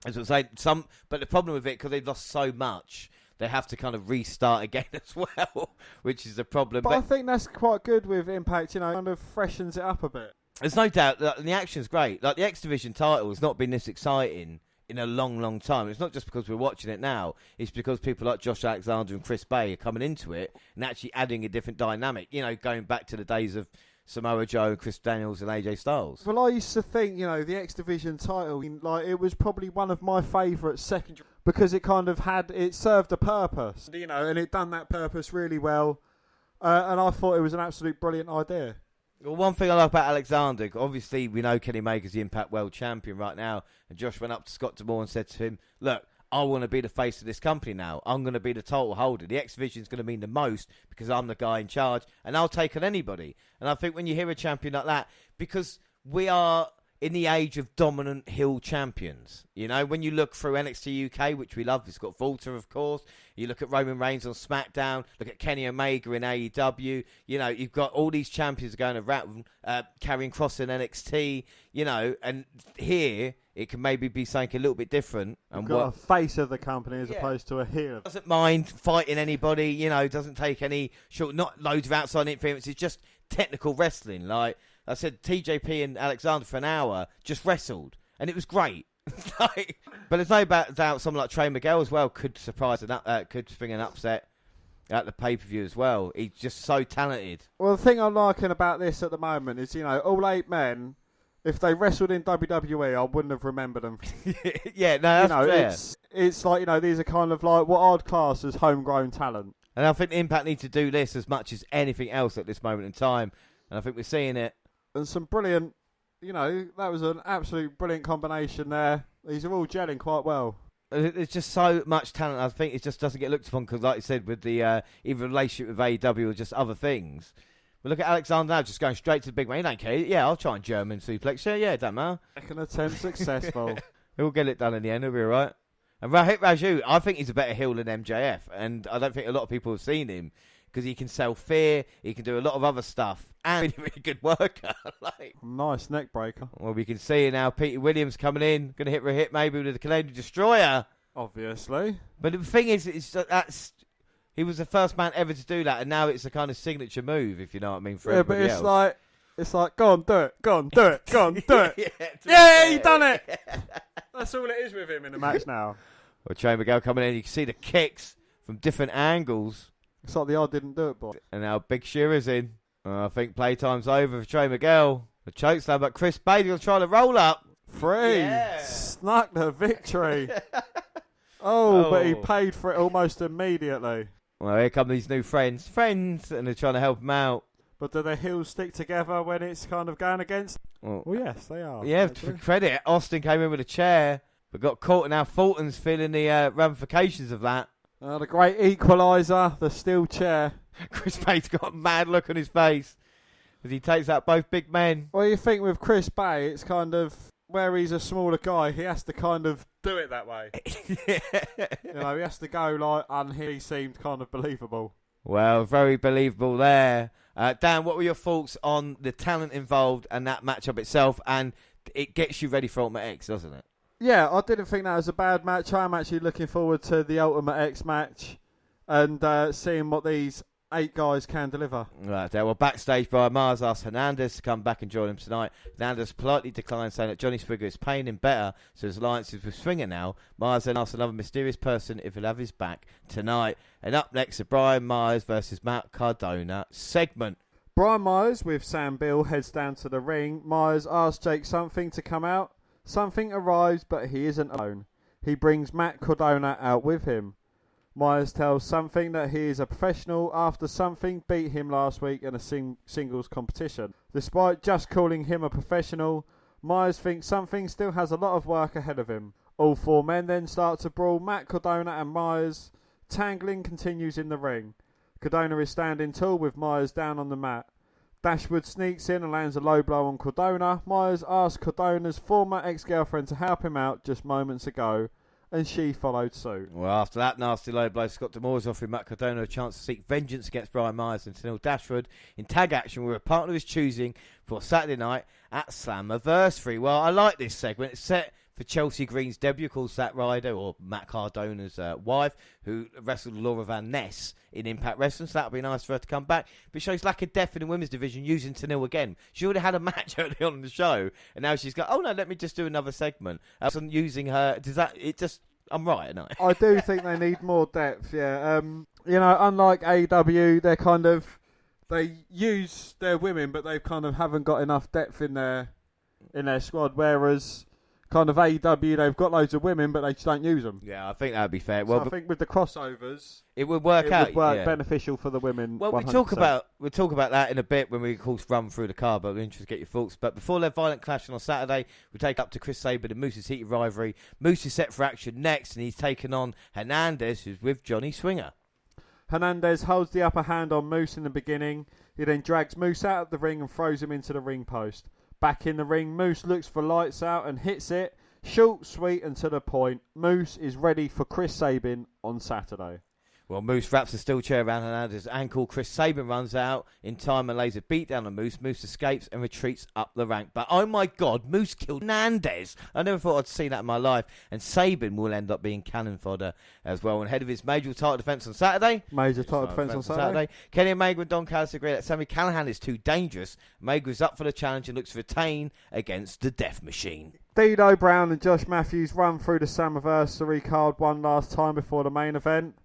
[SPEAKER 1] as I say, but the problem with it, because they've lost so much, they have to kind of restart again as well, which is a problem.
[SPEAKER 2] But I think that's quite good with Impact. You know, kind of freshens it up a bit.
[SPEAKER 1] There's no doubt that the action's great. Like the X Division title has not been this exciting in a long, long time. It's not just because we're watching it now. It's because people like Josh Alexander and Chris Bay are coming into it and actually adding a different dynamic. You know, going back to the days of Samoa Joe, Chris Daniels and AJ Styles.
[SPEAKER 2] Well, I used to think, you know, the X Division title, like, it was probably one of my favourite secondary, because it kind of it served a purpose, you know, and it done that purpose really well. And I thought it was an absolute brilliant idea.
[SPEAKER 1] Well, one thing I like about Alexander, obviously we know Kenny Omega's the Impact World Champion right now, and Josh went up to Scott D'Amore and said to him, look, I want to be the face of this company now. I'm going to be the title holder. The X Division is going to mean the most because I'm the guy in charge, and I'll take on anybody. And I think when you hear a champion like that, because we are in the age of dominant heel champions, you know, when you look through NXT UK, which we love, it's got Walter, of course. You look at Roman Reigns on SmackDown, look at Kenny Omega in AEW. You know, you've got all these champions going around, carrying Cross in NXT, you know, and here it can maybe be something a little bit different. And
[SPEAKER 2] got a face of the company as opposed to a heel.
[SPEAKER 1] Doesn't mind fighting anybody, you know, doesn't take any not loads of outside interference. It's just technical wrestling. Like I said, TJP and Alexander for an hour just wrestled, and it was great. But there's no doubt someone like Trey Miguel as well could surprise and could bring an upset at the pay-per-view as well. He's just so talented.
[SPEAKER 2] Well, the thing I'm liking about this at the moment is, you know, all 8 men, if they wrestled in WWE, I wouldn't have remembered them.
[SPEAKER 1] Yeah, no, that's fair.
[SPEAKER 2] It's like, you know, these are kind of like what I'd class as homegrown talent.
[SPEAKER 1] And I think Impact need to do this as much as anything else at this moment in time. And I think we're seeing it.
[SPEAKER 2] And some brilliant, you know, that was an absolute brilliant combination there. These are all gelling quite well.
[SPEAKER 1] There's just so much talent. I think it just doesn't get looked upon because, like you said, with the either relationship with AEW or just other things. But look at Alexander now, just going straight to the big man. He don't care. Yeah, I'll try and German suplex. Yeah, don't matter.
[SPEAKER 2] Second attempt successful.
[SPEAKER 1] He'll get it done in the end. He'll be all right. And Rohit Raju, I think he's a better heel than MJF. And I don't think a lot of people have seen him because he can sell fear. He can do a lot of other stuff. And he's a really good worker.
[SPEAKER 2] Nice neck breaker.
[SPEAKER 1] Well, we can see now Peter Williams coming in. Going to hit Rohit maybe with the Canadian Destroyer.
[SPEAKER 2] Obviously.
[SPEAKER 1] But the thing is, he was the first man ever to do that. And now it's a kind of signature move, if you know what I mean, for everybody else.
[SPEAKER 2] But it's like, go on, do it. Go on, do it. Go on, do it. Yeah, he done it. That's all it is with him in the match now.
[SPEAKER 1] Well, Trey Miguel coming in. You can see the kicks from different angles.
[SPEAKER 2] It's like the I didn't do it, boy.
[SPEAKER 1] And now Big Shearer's in. I think playtime's over for Trey Miguel. The chokeslam, but Chris Bailey will try to roll up.
[SPEAKER 2] 3.
[SPEAKER 1] Yeah.
[SPEAKER 2] Snuck the victory. But he paid for it almost immediately.
[SPEAKER 1] Well, here come these new friends. And they're trying to help him out.
[SPEAKER 2] But do the heels stick together when it's kind of going against? Well, yes, they are.
[SPEAKER 1] Yeah, for credit, Austin came in with a chair, but got caught, and now Fulton's feeling the ramifications of that.
[SPEAKER 2] The great equaliser, the steel chair.
[SPEAKER 1] Chris Bay's got a mad look on his face as he takes out both big men.
[SPEAKER 2] Well, you think with Chris Bay, it's kind of where he's a smaller guy, he has to kind of do it that way. You know, he has to go like, and he seemed kind of believable.
[SPEAKER 1] Well, very believable there. Dan, what were your thoughts on the talent involved and that matchup itself? And it gets you ready for Ultimate X, doesn't it?
[SPEAKER 2] Yeah, I didn't think that was a bad match. I'm actually looking forward to the Ultimate X match and seeing what these 8 guys can deliver.
[SPEAKER 1] Right there. Well, backstage, Brian Myers asked Hernandez to come back and join him tonight. Hernandez politely declined, saying that Johnny Swinger is paying him better, so his alliance is with Swinger now. Myers then asked another mysterious person if he'll have his back tonight. And up next, the Brian Myers versus Matt Cardona segment.
[SPEAKER 2] Brian Myers with Sam Bill heads down to the ring. Myers asks Jake something to come out. Something arrives, but he isn't alone. He brings Matt Cardona out with him. Myers tells Something that he is a professional after Something beat him last week in a singles competition. Despite just calling him a professional, Myers thinks Something still has a lot of work ahead of him. All 4 men then start to brawl. Matt Cardona and Myers. Tangling continues in the ring. Cardona is standing tall with Myers down on the mat. Dashwood sneaks in and lands a low blow on Cardona. Myers asks Cardona's former ex-girlfriend to help him out just moments ago, and she followed suit.
[SPEAKER 1] Well, after that nasty low blow, Scott D'Amore is offering Matt Cardona a chance to seek vengeance against Brian Myers and Tenille Dashwood in tag action with a partner of his choosing for Saturday night at Slammversary. Well, I like this segment. It's set for Chelsea Green's debut, called Zack Ryder, or Matt Cardona's wife, who wrestled Laura Van Ness in Impact Wrestling, so that would be nice for her to come back. But it shows lack of depth in the women's division using Tenille again. She already had a match early on in the show, and now she's got, oh no, let me just do another segment. Using her, I'm right, aren't I?
[SPEAKER 2] I do think they need more depth, yeah. Unlike AEW, they use their women, but they kind of haven't got enough depth in their squad, whereas kind of AEW, they've got loads of women, but they just don't use them.
[SPEAKER 1] Yeah, I think that would be fair.
[SPEAKER 2] So I think with the crossovers,
[SPEAKER 1] it would work out.
[SPEAKER 2] It would work beneficial for the women.
[SPEAKER 1] Well,
[SPEAKER 2] 100%.
[SPEAKER 1] we'll talk about that in a bit when we, of course, run through the card, but we're interested to get your thoughts. But before their violent clash on Saturday, we take up to Chris Sabin and Moose's heated rivalry. Moose is set for action next, and he's taken on Hernandez, who's with Johnny Swinger.
[SPEAKER 2] Hernandez holds the upper hand on Moose in the beginning. He then drags Moose out of the ring and throws him into the ring post. Back in the ring, Moose looks for lights out and hits it. Short, sweet, and to the point. Moose is ready for Chris Sabin on Saturday.
[SPEAKER 1] Well, Moose wraps a steel chair around Hernandez's ankle. Chris Sabin runs out in time and lays a beat down on Moose. Moose escapes and retreats up the rank. But, oh my God, Moose killed Hernandez. I never thought I'd see that in my life. And Sabin will end up being cannon fodder as well. And ahead of his major title defence on Saturday. Kenny Omega and Don Callis agree that Sami Callihan is too dangerous. Omega is up for the challenge and looks to retain against the Death Machine.
[SPEAKER 2] D'Lo Brown and Josh Matthews run through the Slammversary card one last time before the main event.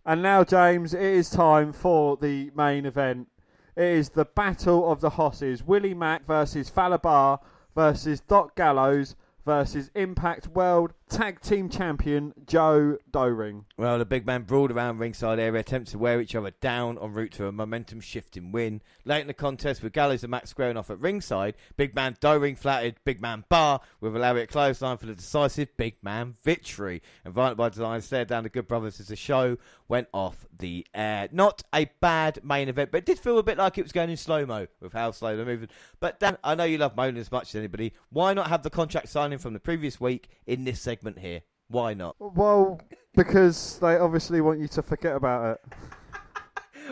[SPEAKER 2] And now, James, it is time for the main event. It is the Battle of the Hosses. Willie Mack versus Falabar versus Doc Gallows versus Impact World Tag Team Champion Joe Doering.
[SPEAKER 1] Well, the big man brawled around ringside area, attempts to wear each other down en route to a momentum-shifting win. Late in the contest, with Gallows and Mack squaring off at ringside, big man Doering flattered big man Barr with a lariat clothesline for the decisive big man victory. And Violent by Design stared down the Good Brothers as the show went off the air. Not a bad main event, but it did feel a bit like it was going in slow-mo with how slow they're moving. But Dan, I know you love moaning as much as anybody. Why not have the contract signing from the previous week in this segment here? Why not?
[SPEAKER 2] Well, because they obviously want you to forget about it.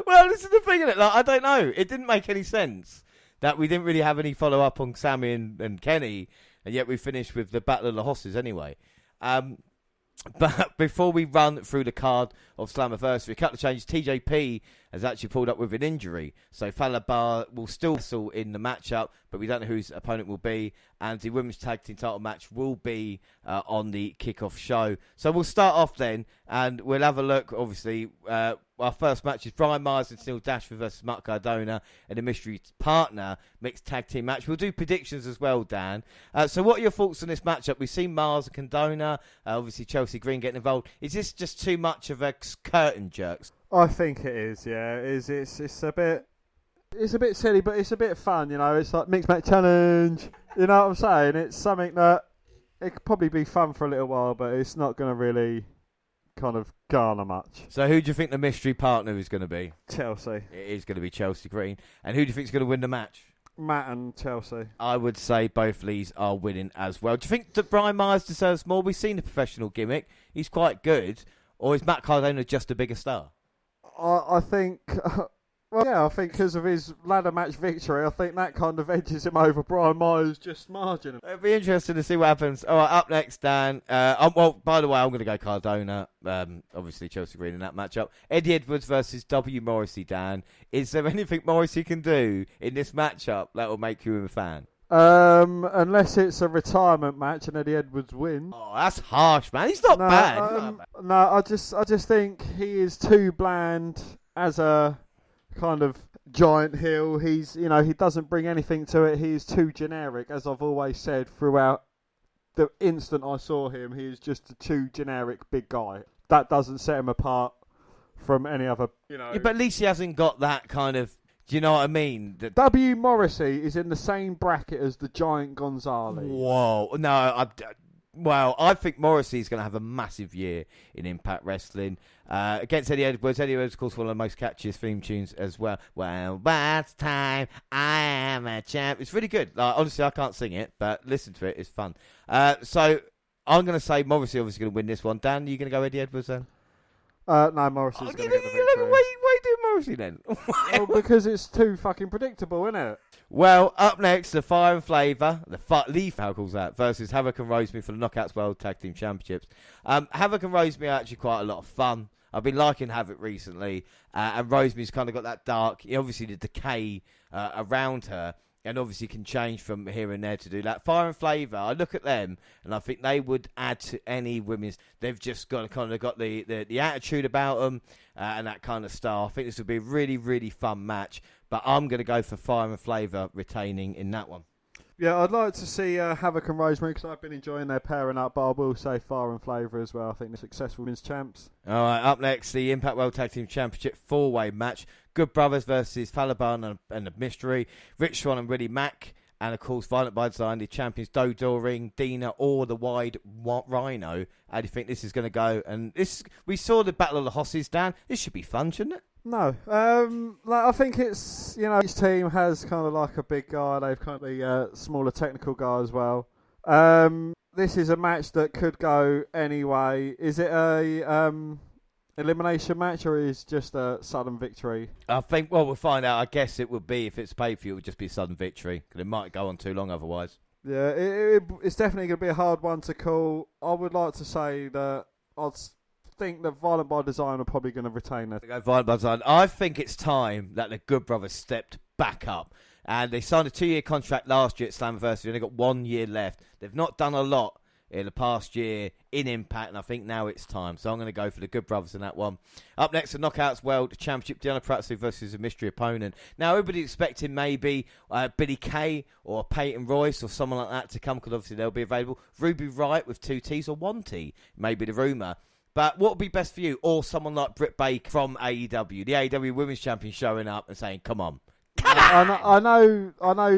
[SPEAKER 1] Well, this is the thing, isn't it? Like, I don't know. It didn't make any sense that we didn't really have any follow-up on Sammy and Kenny, and yet we finished with the Battle of the Hosses anyway. But before we run through the card of Slammversary, a couple of changes. TJP has actually pulled up with an injury, so Falabar will still wrestle in the matchup, but we don't know who his opponent will be, and the Women's Tag Team title match will be on the kickoff show. So we'll start off then, and we'll have a look. Obviously, our first match is Brian Myers and Tenille Dashwood versus Matt Cardona and a mystery partner mixed tag team match. We'll do predictions as well, Dan. So what are your thoughts on this matchup? We've seen Myers and Cardona, obviously Chelsea Green getting involved. Is this just too much of a curtain jerks?
[SPEAKER 2] I think it is, yeah. It's a bit silly, but it's a bit fun, you know. It's like mixed match challenge. You know what I'm saying? It's something that it could probably be fun for a little while, but it's not going to really kind of garner much.
[SPEAKER 1] So who do you think the mystery partner is going to be?
[SPEAKER 2] Chelsea.
[SPEAKER 1] It is going to be Chelsea Green. And who do you think is going to win the match?
[SPEAKER 2] Matt and Chelsea.
[SPEAKER 1] I would say both Lees are winning as well. Do you think that Brian Myers deserves more? We've seen the professional gimmick. He's quite good. Or is Matt Cardona just a bigger star?
[SPEAKER 2] I think. Well, yeah, I think because of his ladder match victory, I think that kind of edges him over Brian Myers just marginally.
[SPEAKER 1] It'll be interesting to see what happens. All right, up next, Dan. Well, by the way, I'm going to go Cardona. Obviously, Chelsea Green in that matchup. Eddie Edwards versus W. Morrissey, Dan. Is there anything Morrissey can do in this matchup that will make you a fan?
[SPEAKER 2] Unless it's a retirement match and Eddie Edwards wins.
[SPEAKER 1] Oh, that's harsh, man. He's not bad.
[SPEAKER 2] No, I just think he is too bland as a kind of giant heel. He's, he doesn't bring anything to it. He's too generic, as I've always said throughout the instant I saw him. He is just a too generic big guy. That doesn't set him apart from any other,
[SPEAKER 1] Yeah, but at least he hasn't got that kind of. Do you know what I mean?
[SPEAKER 2] W. Morrissey is in the same bracket as the Giant Gonzalez.
[SPEAKER 1] Whoa. No, I think Morrissey's going to have a massive year in Impact Wrestling. Against Eddie Edwards. Eddie Edwards, of course, one of the most catchiest theme tunes as well. Well, that's time. I am a champ. It's really good. Honestly, I can't sing it, but listen to it. It's fun. So I'm going to say Morrissey obviously going to win this one. Dan, are you going to go Eddie Edwards then?
[SPEAKER 2] No, Morrissey's going to get the victory.
[SPEAKER 1] Why you doing Morrissey then?
[SPEAKER 2] Well, because it's too fucking predictable, isn't it?
[SPEAKER 1] Well, up next, the Fire and Flavour, Lee Falcons that, versus Havoc and Rosemary for the Knockouts World Tag Team Championships. Havoc and Rosemary are actually quite a lot of fun. I've been liking Havoc recently, and Rosemary's kind of got that dark, obviously the decay around her, and obviously can change from here and there to do that. Fire and Flavour, I look at them, and I think they would add to any women's. They've just got the attitude about them and that kind of stuff. I think this would be a really, really fun match, but I'm going to go for Fire and Flavour retaining in that one.
[SPEAKER 2] Yeah, I'd like to see Havoc and Rosemary because I've been enjoying their pairing up, but I will say Fire and Flavour as well. I think they're successful women's champs.
[SPEAKER 1] All right, up next, the Impact World Tag Team Championship 4-way match. Good Brothers versus Falaban and the Mystery. Rich Swann and Willie Mack. And, of course, Violent by Design, the champions, Doring, Dina, or the Wide Rhino. How do you think this is going to go? And we saw the Battle of the Hosses, Dan. This should be fun, shouldn't it?
[SPEAKER 2] No. I think it's, each team has kind of like a big guy. They've kind of the smaller technical guy as well. This is a match that could go anyway. Is it a elimination match or is just a sudden victory?
[SPEAKER 1] I think, we'll find out. I guess it would be, if it's paid for you, it would just be a sudden victory. Because it might go on too long otherwise.
[SPEAKER 2] Yeah, it's definitely going to be a hard one to call. I would like to say that I'd think that Violent by Design are probably going to retain it.
[SPEAKER 1] Violent by Design. I think it's time that the Good Brothers stepped back up. And they signed a 2-year contract last year at Slammversary. They've only got 1 year left. They've not done a lot in the past year in Impact, and I think now it's time. So I'm going to go for the Good Brothers in that one. Up next, the Knockouts World Championship, Deanna Pratt versus a mystery opponent. Now, everybody's expecting maybe Billy Kay or Peyton Royce or someone like that to come, because obviously they'll be available. Ruby Wright with 2 T's or 1 T, maybe the rumour. But what would be best for you? Or someone like Britt Baker from AEW, the AEW Women's Champion, showing up and saying, come on.
[SPEAKER 2] I know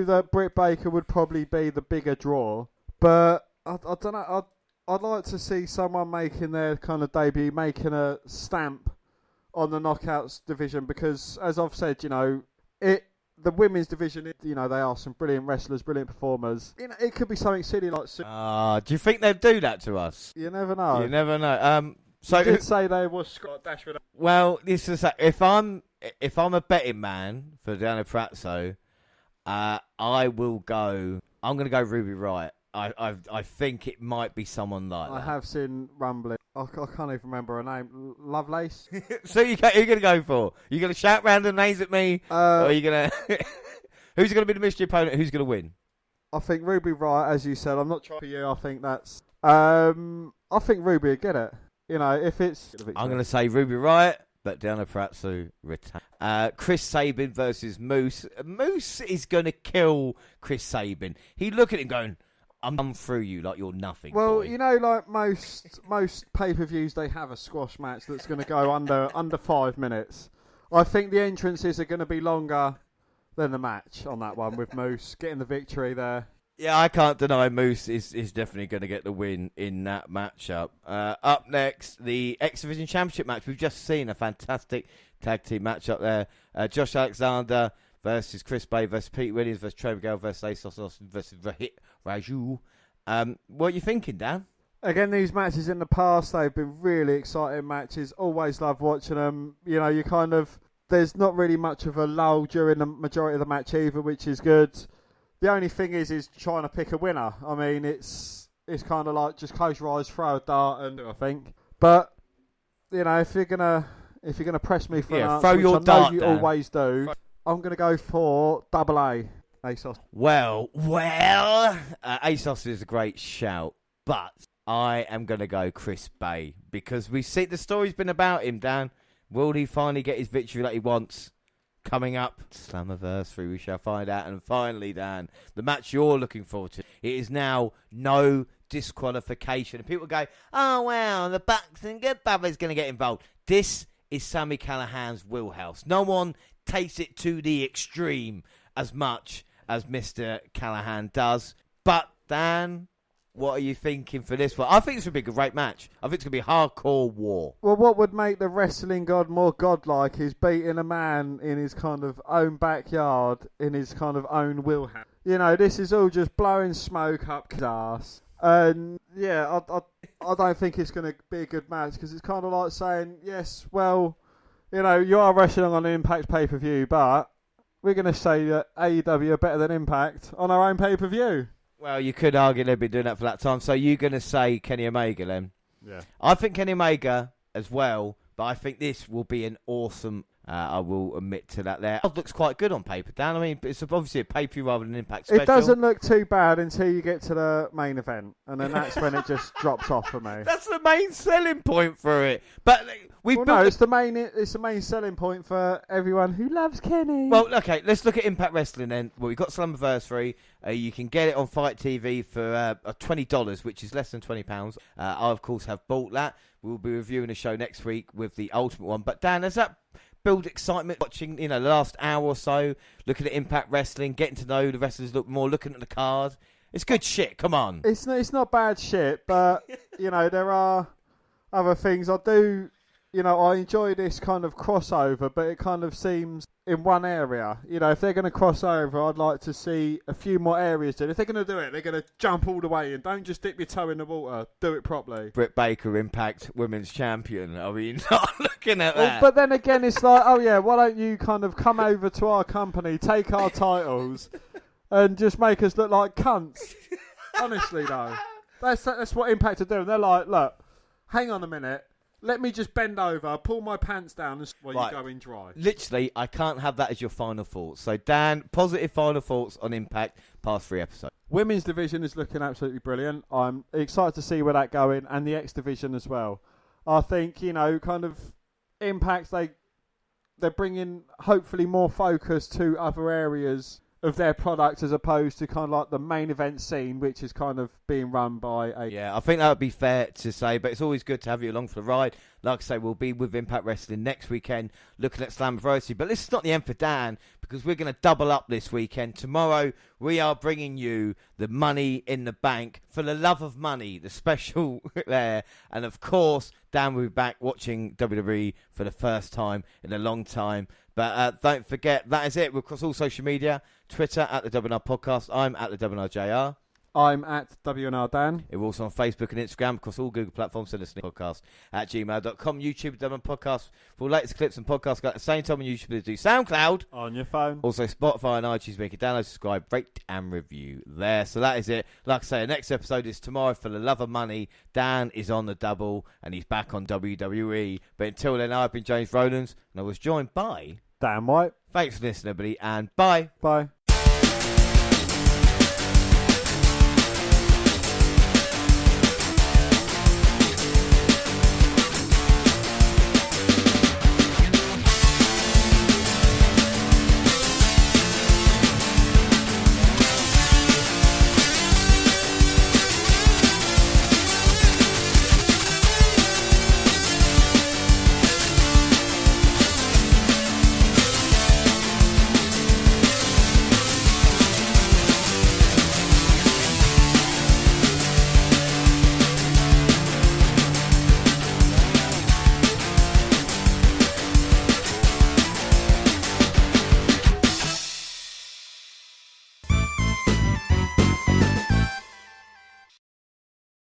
[SPEAKER 2] that Britt Baker would probably be the bigger draw, but I don't know. I'd like to see someone making their kind of debut, making a stamp on the Knockouts division, because, as I've said, the women's division, they are some brilliant wrestlers, brilliant performers. It could be something silly like.
[SPEAKER 1] Do you think they'd do that to us?
[SPEAKER 2] You never know.
[SPEAKER 1] You never know. So
[SPEAKER 2] you did say they was Scott Dashwood.
[SPEAKER 1] Well, this is if I'm a betting man for Deanna Pratso, I will go. I'm going to go Ruby Wright. I think it might be someone like that.
[SPEAKER 2] I have seen rumbling. I can't even remember her name. Lovelace.
[SPEAKER 1] So you're going to go for? You going to shout random names at me, or are you going to? Who's going to be the mystery opponent? Who's going to win?
[SPEAKER 2] I think Ruby Wright, as you said. I'm not trying for you. I think that's. I think Ruby will get it. If it's.
[SPEAKER 1] I'm going to say Ruby Wright, but Deanna Pratso retain. Chris Sabin versus Moose. Moose is going to kill Chris Sabin. He look at him going, I'm through you like you're nothing.
[SPEAKER 2] Well,
[SPEAKER 1] boy.
[SPEAKER 2] like most pay-per-views, they have a squash match that's going to go under 5 minutes. I think the entrances are going to be longer than the match on that one, with Moose getting the victory there.
[SPEAKER 1] Yeah, I can't deny Moose is definitely going to get the win in that matchup. Up next, the X Division Championship match. We've just seen a fantastic tag team matchup there. Josh Alexander versus Chris Bay versus Pete Williams versus Trey Miguel versus Ace Austin versus Rahit Raju. What are you thinking, Dan?
[SPEAKER 2] Again, these matches in the past, they've been really exciting matches. Always love watching them. You know, there's not really much of a lull during the majority of the match either, which is good. The only thing is trying to pick a winner. I mean, it's kind of like just close your eyes, throw a dart, and I think. But you know, if you're gonna press me for an answer,
[SPEAKER 1] throw your
[SPEAKER 2] which I know
[SPEAKER 1] dart
[SPEAKER 2] you
[SPEAKER 1] down.
[SPEAKER 2] always do, I'm gonna go for AA. ASOS.
[SPEAKER 1] Well, ASOS is a great shout, but I am going to go Chris Bay because we see the story's been about him, Dan. Will he finally get his victory that he wants? Coming up, Slammversary, we shall find out. And finally, Dan, the match you're looking forward to. It is now no disqualification. And people go, oh, wow, the Bucks and Good Brothers going to get involved. This is Sami Callihan's wheelhouse. No one takes it to the extreme as much as Mr. Callahan does. But, Dan, what are you thinking for this one? I think it's going to be a great match. I think it's going to be a hardcore war.
[SPEAKER 2] Well, what would make the wrestling god more godlike is beating a man in his kind of own backyard, in his kind of own wheelhouse. You know, this is all just blowing smoke up his ass. And, yeah, I don't think it's going to be a good match because it's kind of like saying, yes, well, you know, you are wrestling on an Impact pay-per-view, but we're going to say that AEW are better than Impact on our own pay-per-view.
[SPEAKER 1] Well, you could argue they've been doing that for that time. So you're going to say Kenny Omega then?
[SPEAKER 2] Yeah.
[SPEAKER 1] I think Kenny Omega as well, but I think this will be an awesome... I will admit to that there. It looks quite good on paper, Dan. I mean, it's obviously a pay-per-view rather than an Impact special.
[SPEAKER 2] It doesn't look too bad until you get to the main event, and then that's when it just drops off for me.
[SPEAKER 1] That's the main selling point for it. But
[SPEAKER 2] it's the main selling point for everyone who loves Kenny.
[SPEAKER 1] Well, okay, let's look at Impact Wrestling then. Well, we've got Slammversary. You can get it on Fight TV for $20, which is less than £20. I, of course, have bought that. We'll be reviewing a show next week with the Ultimate one. But, Dan, has that build excitement watching, the last hour or so, looking at Impact Wrestling, getting to know the wrestlers a little more, looking at the card? It's good shit, come on.
[SPEAKER 2] It's not bad shit, but, there are other things. I enjoy this kind of crossover, but it kind of seems in one area. If they're going to cross over, I'd like to see a few more areas. If they're going to do it, they're going to jump all the way in. Don't just dip your toe in the water. Do it properly.
[SPEAKER 1] Britt Baker, Impact Women's Champion. I mean, not looking at that.
[SPEAKER 2] But then again, it's like, oh yeah, why don't you kind of come over to our company, take our titles, and just make us look like cunts? Honestly, though. That's what Impact are doing. They're like, look, hang on a minute. Let me just bend over, pull my pants down, while you go in dry.
[SPEAKER 1] Literally, I can't have that as your final thoughts. So, Dan, positive final thoughts on Impact past 3 episodes.
[SPEAKER 2] Women's division is looking absolutely brilliant. I'm excited to see where that's going, and the X division as well. I think, kind of Impact, they're bringing hopefully more focus to other areas of their product as opposed to kind of like the main event scene, which is kind of being run by a...
[SPEAKER 1] Yeah, I think that would be fair to say, but it's always good to have you along for the ride. Like I say, we'll be with Impact Wrestling next weekend looking at Slammversary. But this is not the end for Dan, because we're going to double up this weekend. Tomorrow, we are bringing you the Money in the Bank for the love of money, the special there. And of course, Dan will be back watching WWE for the first time in a long time. But don't forget, that is it. We're across all social media. Twitter at the WNR Podcast. I'm at the WNRJR.
[SPEAKER 2] I'm at WNRDAN.
[SPEAKER 1] We're also on Facebook and Instagram, across all Google platforms. Send us a podcast at gmail.com. YouTube, WNR Podcast. For all latest clips and podcasts at the same time on YouTube, do SoundCloud.
[SPEAKER 2] On your phone.
[SPEAKER 1] Also Spotify and iTunes. Make it download, subscribe, rate and review there. So that is it. Like I say, the next episode is tomorrow for the love of money. Dan is on the double and he's back on WWE. But until then, I've been James Rowlands and I was joined by...
[SPEAKER 2] Dan White.
[SPEAKER 1] Thanks for listening, everybody, and bye.
[SPEAKER 2] Bye.